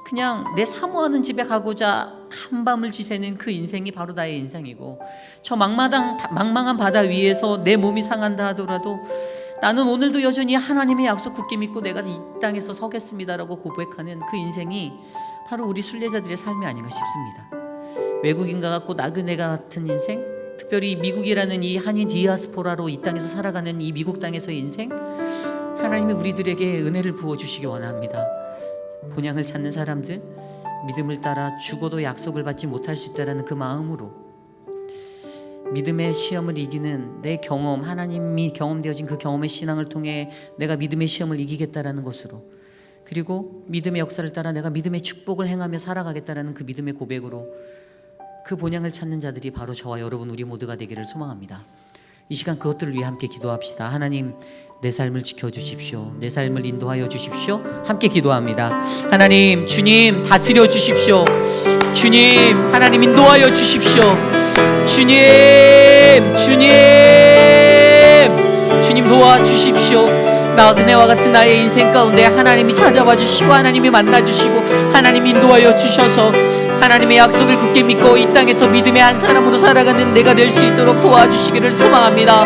Speaker 2: 그냥 내 사모하는 집에 가고자 한밤을 지새는 그 인생이 바로 나의 인생이고, 저 망망한 바다 위에서 내 몸이 상한다 하더라도 나는 오늘도 여전히 하나님의 약속 굳게 믿고 내가 이 땅에서 서겠습니다라고 고백하는 그 인생이 바로 우리 순례자들의 삶이 아닌가 싶습니다. 외국인과 같고 나그네가 같은 인생, 특별히 미국이라는 이 한인 디아스포라로 이 땅에서 살아가는 이 미국 땅에서의 인생, 하나님이 우리들에게 은혜를 부어주시기 원합니다. 본향을 찾는 사람들, 믿음을 따라 죽어도 약속을 받지 못할 수 있다는 그 마음으로 믿음의 시험을 이기는 내 경험, 하나님이 경험되어진 그 경험의 신앙을 통해 내가 믿음의 시험을 이기겠다라는 것으로, 그리고 믿음의 역사를 따라 내가 믿음의 축복을 행하며 살아가겠다라는 그 믿음의 고백으로 그 본향을 찾는 자들이 바로 저와 여러분 우리 모두가 되기를 소망합니다. 이 시간 그것들을 위해 함께 기도합시다. 하나님, 내 삶을 지켜주십시오. 내 삶을 인도하여 주십시오. 함께 기도합니다. 하나님, 주님 다스려 주십시오. 주님, 하나님 인도하여 주십시오. 주님, 주님 도와주십시오. 나그네와 같은 나의 인생 가운데 하나님이 찾아와 주시고 하나님이 만나 주시고 하나님이 인도하여 주셔서 하나님의 약속을 굳게 믿고 이 땅에서 믿음의 한 사람으로 살아가는 내가 될 수 있도록 도와주시기를 소망합니다.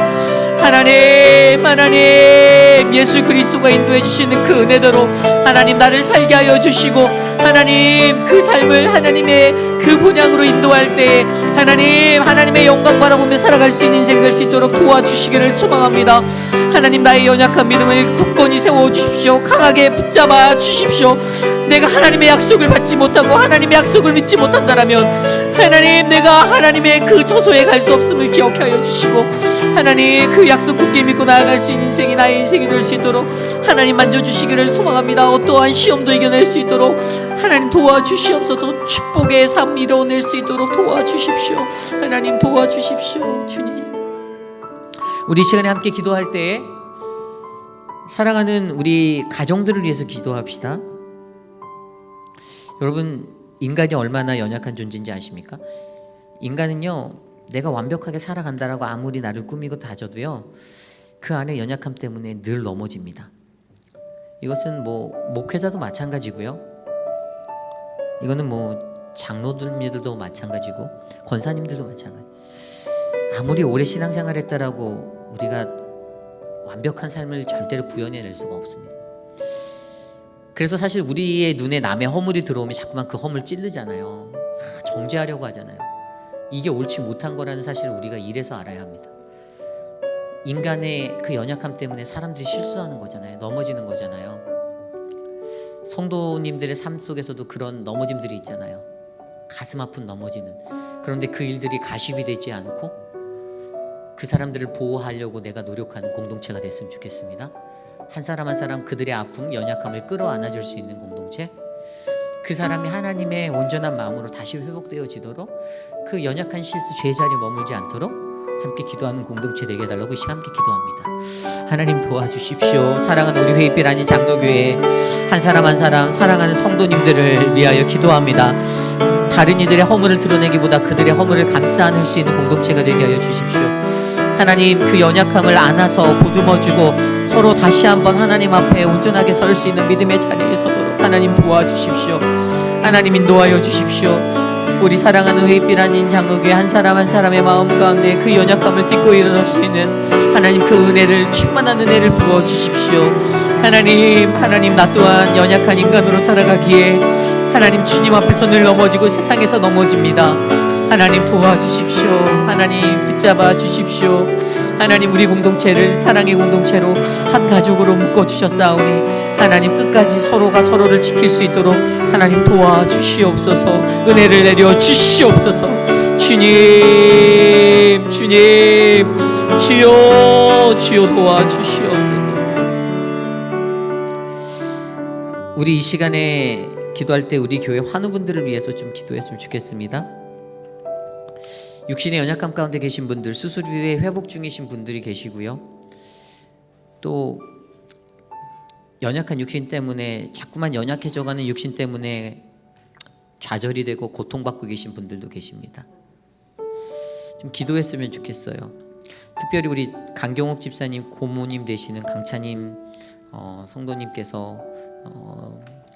Speaker 2: 하나님, 하나님, 예수 그리스도가 인도해 주시는 그 은혜대로 하나님 나를 살게 하여 주시고 하나님 그 삶을 하나님의 그 본향으로 인도할 때 하나님, 하나님의 영광 바라보며 살아갈 수 있는 인생 될 수 있도록 도와주시기를 소망합니다. 하나님, 나의 연약한 믿음을 굳건히 세워주십시오. 강하게 붙잡아 주십시오. 내가 하나님의 약속을 받지 못하고 하나님의 약속을 믿지 못한다라면 하나님, 내가 하나님의 그 저소에 갈 수 없음을 기억해 하여 주시고 하나님 그 약속 굳게 믿고 나아갈 수 있는 인생이 나의 인생이 될 수 있도록 하나님 만져주시기를 소망합니다. 어떠한 시험도 이겨낼 수 있도록 하나님 도와주시옵소서. 축복의 삶 이뤄낼 수 있도록 도와주십시오. 하나님 도와주십시오. 주님, 우리 시간에 함께 기도할 때에 사랑하는 우리 가정들을 위해서 기도합시다. 여러분, 인간이 얼마나 연약한 존재인지 아십니까? 인간은요, 내가 완벽하게 살아간다라고 아무리 나를 꾸미고 다져도요, 그 안에 연약함 때문에 늘 넘어집니다. 이것은 뭐 목회자도 마찬가지고요, 이거는 뭐 장로들도 마찬가지고 권사님들도 마찬가지. 아무리 오래 신앙생활 했다라고 우리가 완벽한 삶을 절대로 구현해낼 수가 없습니다. 그래서 사실 우리의 눈에 남의 허물이 들어오면 자꾸만 그 허물 찌르잖아요. 정죄하려고 하잖아요. 이게 옳지 못한 거라는 사실을 우리가 이래서 알아야 합니다. 인간의 그 연약함 때문에 사람들이 실수하는 거잖아요. 넘어지는 거잖아요. 성도님들의 삶 속에서도 그런 넘어짐들이 있잖아요. 가슴 아픈 넘어지는. 그런데 그 일들이 가십이 되지 않고 그 사람들을 보호하려고 내가 노력하는 공동체가 됐으면 좋겠습니다. 한 사람 한 사람 그들의 아픔, 연약함을 끌어안아줄 수 있는 공동체, 그 사람이 하나님의 온전한 마음으로 다시 회복되어지도록, 그 연약한 실수 제자리에 머물지 않도록 함께 기도하는 공동체 되게 해달라고 이 시간 함께 기도합니다. 하나님 도와주십시오. 사랑하는 우리 회의빛 아닌 장로교회 한 사람 한 사람 사랑하는 성도님들을 위하여 기도합니다. 다른 이들의 허물을 드러내기보다 그들의 허물을 감싸 안을 수 있는 공동체가 되게 하여 주십시오. 하나님, 그 연약함을 안아서 보듬어주고 서로 다시 한번 하나님 앞에 온전하게 설 수 있는 믿음의 자리에 서도록 하나님 도와주십시오. 하나님 인도하여 주십시오. 우리 사랑하는 회의빛 아닌 장로교회 한 사람 한 사람의 마음 가운데 그 연약함을 딛고 일어날 수 있는 하나님 그 은혜를, 충만한 은혜를 부어주십시오. 하나님, 나 또한 연약한 인간으로 살아가기에 하나님 주님 앞에서 늘 넘어지고 세상에서 넘어집니다. 하나님 도와주십시오. 하나님 붙잡아 주십시오. 하나님, 우리 공동체를 사랑의 공동체로 한 가족으로 묶어주셨사오니 하나님 끝까지 서로가 서로를 지킬 수 있도록 하나님 도와주시옵소서. 은혜를 내려 주시옵소서. 주님, 주여 도와주시옵소서. 우리 이 시간에 기도할 때 우리 교회 환우분들을 위해서 좀 기도했으면 좋겠습니다. 육신의 연약함 가운데 계신 분들, 수술 이후에 회복 중이신 분들이 계시고요, 또 연약한 육신 때문에 자꾸만 연약해져가는 육신 때문에 좌절이 되고 고통받고 계신 분들도 계십니다. 좀 기도했으면 좋겠어요. 특별히 우리 강경옥 집사님 고모님 되시는 강차님 성도님께서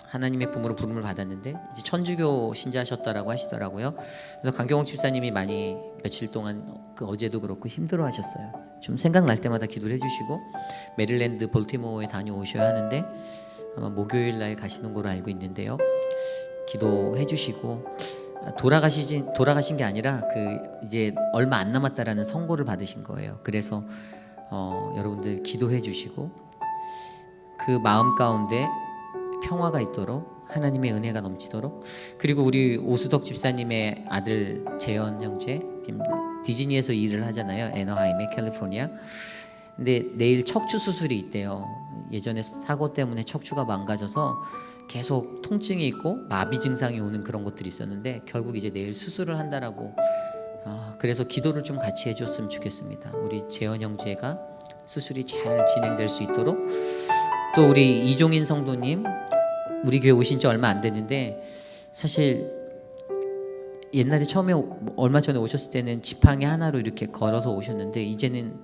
Speaker 2: 하나님의 부모로 부름을 받았는데 이제 천주교 신자셨다라고 하시더라고요. 그래서 강경옥 집사님이 많이 며칠 동안 어제도 그렇고 힘들어하셨어요. 좀 생각날 때마다 기도를 해주시고 메릴랜드 볼티모어에 다녀오셔야 하는데 아마 목요일 날 가시는 걸로 알고 있는데요. 기도해 주시고 돌아가신 게 아니라 이제 얼마 안 남았다라는 선고를 받으신 거예요. 그래서 여러분들 기도해 주시고 그 마음 가운데 평화가 있도록 하나님의 은혜가 넘치도록, 그리고 우리 오수덕 집사님의 아들 재현 형제 지금 디즈니에서 일을 하잖아요. 애너하임의 캘리포니아. 근데 내일 척추 수술이 있대요. 예전에 사고 때문에 척추가 망가져서 계속 통증이 있고 마비 증상이 오는 그런 것들이 있었는데 결국 이제 내일 수술을 한다라고. 그래서 기도를 좀 같이 해줬으면 좋겠습니다. 우리 재현 형제가 수술이 잘 진행될 수 있도록. 또 우리 이종인 성도님 우리 교회 오신 지 얼마 안 됐는데 사실 옛날에 처음에 얼마 전에 오셨을 때는 지팡이 하나로 이렇게 걸어서 오셨는데 이제는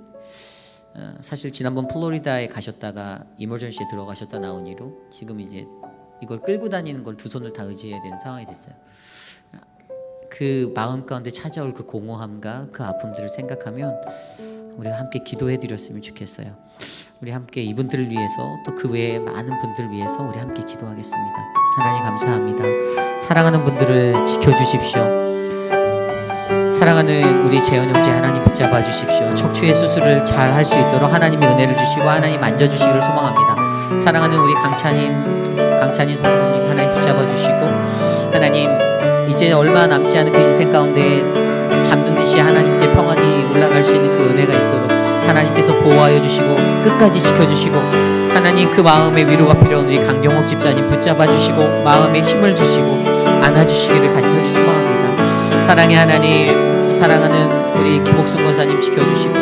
Speaker 2: 사실 지난번 플로리다에 가셨다가 이머전시에 들어가셨다 나온 이로 지금 이제 이걸 끌고 다니는 걸 두 손을 다 의지해야 되는 상황이 됐어요. 그 마음 가운데 찾아올 그 공허함과 그 아픔들을 생각하면 우리가 함께 기도해 드렸으면 좋겠어요. 우리 함께 이분들을 위해서 또 그 외에 많은 분들을 위해서 우리 함께 기도하겠습니다. 하나님 감사합니다. 사랑하는 분들을 지켜주십시오. 사랑하는 우리 재현 형제 하나님 붙잡아 주십시오. 척추의 수술을 잘 할 수 있도록 하나님의 은혜를 주시고 하나님 만져주시기를 소망합니다. 사랑하는 우리 강찬인 성도님 하나님 붙잡아 주시고 하나님 이제 얼마 남지 않은 그 인생 가운데 잠든 듯이 하나님께 평안히 올라갈 수 있는 그 은혜가 있도록 하나님께서 보호하여 주시고 끝까지 지켜주시고 하나님 그 마음의 위로가 필요한 우리 강경옥 집사님 붙잡아 주시고 마음에 힘을 주시고 안아주시기를 간절히 소망합니다. 사랑의 하나님, 사랑하는 우리 김옥순 권사님 지켜주시고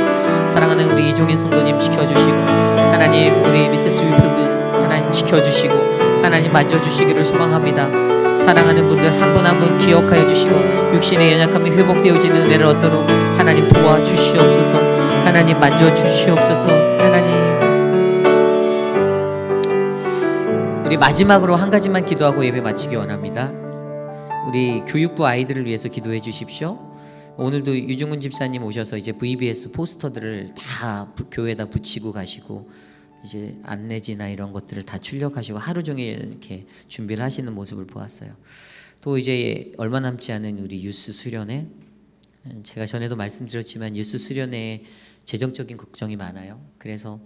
Speaker 2: 사랑하는 우리 이종인 성도님 지켜주시고 하나님 우리 미세스 위필드 하나님 지켜주시고 하나님 만져주시기를 소망합니다. 사랑하는 분들 한 분 한 분 기억하여 주시고 육신의 연약함이 회복되어지는 은혜를 얻도록 하나님 도와주시옵소서. 하나님 만져주시옵소서. 하나님 우리 마지막으로 한 가지만 기도하고 예배 마치기 원합니다. 우리 교육부 아이들을 위해서 기도해 주십시오. 오늘도 유중훈 집사님 오셔서 이제 VBS 포스터들을 다 교회에다 붙이고 가시고 이제 안내지나 이런 것들을 다 출력하시고 하루 종일 이렇게 준비를 하시는 모습을 보았어요. 또 이제 얼마 남지 않은 우리 유스 수련회, 제가 전에도 말씀드렸지만 유스 수련회에 재정적인 걱정이 많아요. 그래서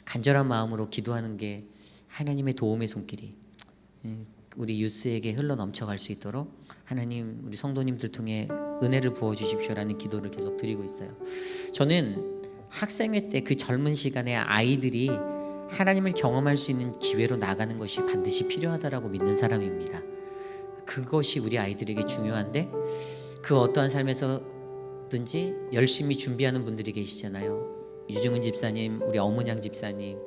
Speaker 2: 간절한 마음으로 기도하는 게 하나님의 도움의 손길이 우리 유스에게 흘러 넘쳐갈 수 있도록 하나님 우리 성도님들 통해 은혜를 부어 주십시오라는 기도를 계속 드리고 있어요. 저는 학생회 때 그 젊은 시간에 아이들이 하나님을 경험할 수 있는 기회로 나가는 것이 반드시 필요하다라고 믿는 사람입니다. 그것이 우리 아이들에게 중요한데 그 어떠한 삶에서든지 열심히 준비하는 분들이 계시잖아요. 유중은 집사님, 우리 어문양 집사님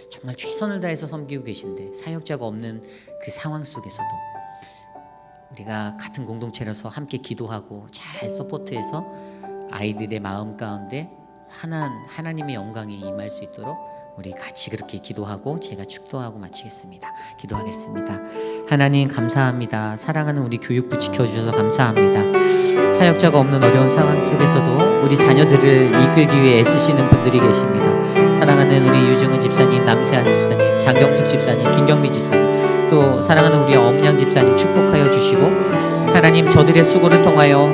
Speaker 2: 정말 최선을 다해서 섬기고 계신데 사역자가 없는 그 상황 속에서도 우리가 같은 공동체라서 함께 기도하고 잘 서포트해서 아이들의 마음 가운데 환한 하나님의 영광이 임할 수 있도록 우리 같이 그렇게 기도하고 제가 축도하고 마치겠습니다. 기도하겠습니다. 하나님 감사합니다. 사랑하는 우리 교육부 지켜주셔서 감사합니다. 사역자가 없는 어려운 상황 속에서도 우리 자녀들을 이끌기 위해 애쓰시는 분들이 계십니다. 사랑하는 우리 유중은 집사님, 남세한 집사님, 장경숙 집사님, 김경미 집사님, 또 사랑하는 우리 엄양 집사님 축복하여 주시고 하나님 저들의 수고를 통하여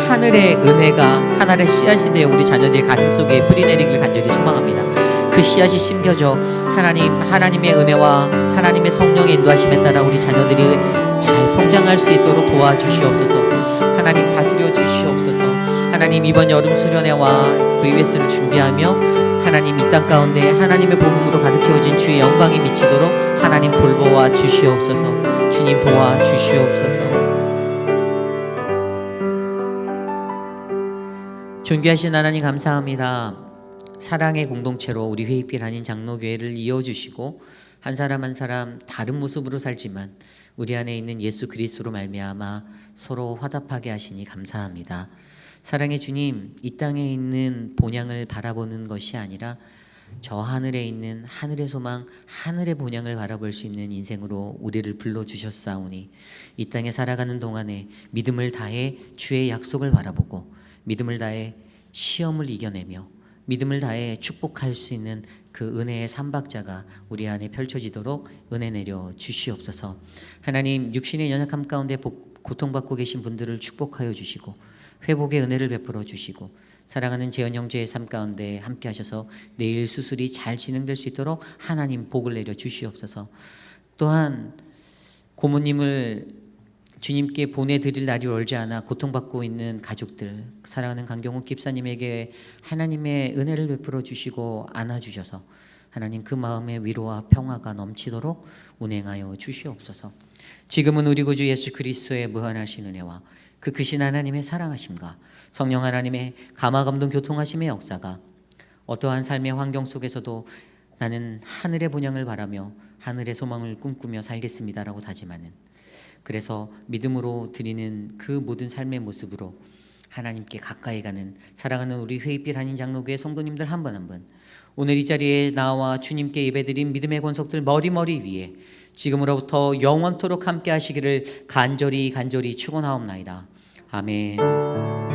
Speaker 2: 하늘의 은혜가 하늘의 씨앗이 되어 우리 자녀들의 가슴 속에 뿌리내리길 간절히 소망합니다. 그 씨앗이 심겨져 하나님의 은혜와 하나님의 성령의 인도하심에 따라 우리 자녀들이 잘 성장할 수 있도록 도와주시옵소서. 하나님 다스려 주시옵소서. 하나님 이번 여름 수련회와 VBS를 준비하며 하나님 이 땅 가운데 하나님의 복음으로 가득 채워진 주의 영광이 미치도록 하나님 돌보아 주시옵소서. 주님 도와 주시옵소서. 존귀하신 하나님 감사합니다. 사랑의 공동체로 우리 회의빛 한인 장로교회를 이어주시고 한 사람 한 사람 다른 모습으로 살지만 우리 안에 있는 예수 그리스도로 말미암아 서로 화답하게 하시니 감사합니다. 사랑의 주님, 이 땅에 있는 본향을 바라보는 것이 아니라 저 하늘에 있는 하늘의 소망, 하늘의 본향을 바라볼 수 있는 인생으로 우리를 불러주셨사오니 이 땅에 살아가는 동안에 믿음을 다해 주의 약속을 바라보고 믿음을 다해 시험을 이겨내며 믿음을 다해 축복할 수 있는 그 은혜의 삼박자가 우리 안에 펼쳐지도록 은혜 내려 주시옵소서. 하나님, 육신의 연약함 가운데 고통받고 계신 분들을 축복하여 주시고 회복의 은혜를 베풀어 주시고 사랑하는 재현 형제의 삶 가운데 함께 하셔서 내일 수술이 잘 진행될 수 있도록 하나님 복을 내려 주시옵소서. 또한 고모님을 주님께 보내드릴 날이 멀지 않아 고통받고 있는 가족들, 사랑하는 강경욱 집사님에게 하나님의 은혜를 베풀어 주시고 안아주셔서 하나님 그 마음의 위로와 평화가 넘치도록 운행하여 주시옵소서. 지금은 우리 구주 예수 그리스도의 무한하신 은혜와 그 크신 하나님의 사랑하심과 성령 하나님의 감화감동 교통하심의 역사가 어떠한 삶의 환경 속에서도 나는 하늘의 본향을 바라며 하늘의 소망을 꿈꾸며 살겠습니다라고 다짐하는, 그래서 믿음으로 드리는 그 모든 삶의 모습으로 하나님께 가까이 가는 사랑하는 우리 회의빛 한인 장로교회 성도님들 한 분 한 분, 오늘 이 자리에 나와 주님께 예배드린 믿음의 권속들 머리머리 위에 지금으로부터 영원토록 함께 하시기를 간절히 축원하옵나이다. 아멘.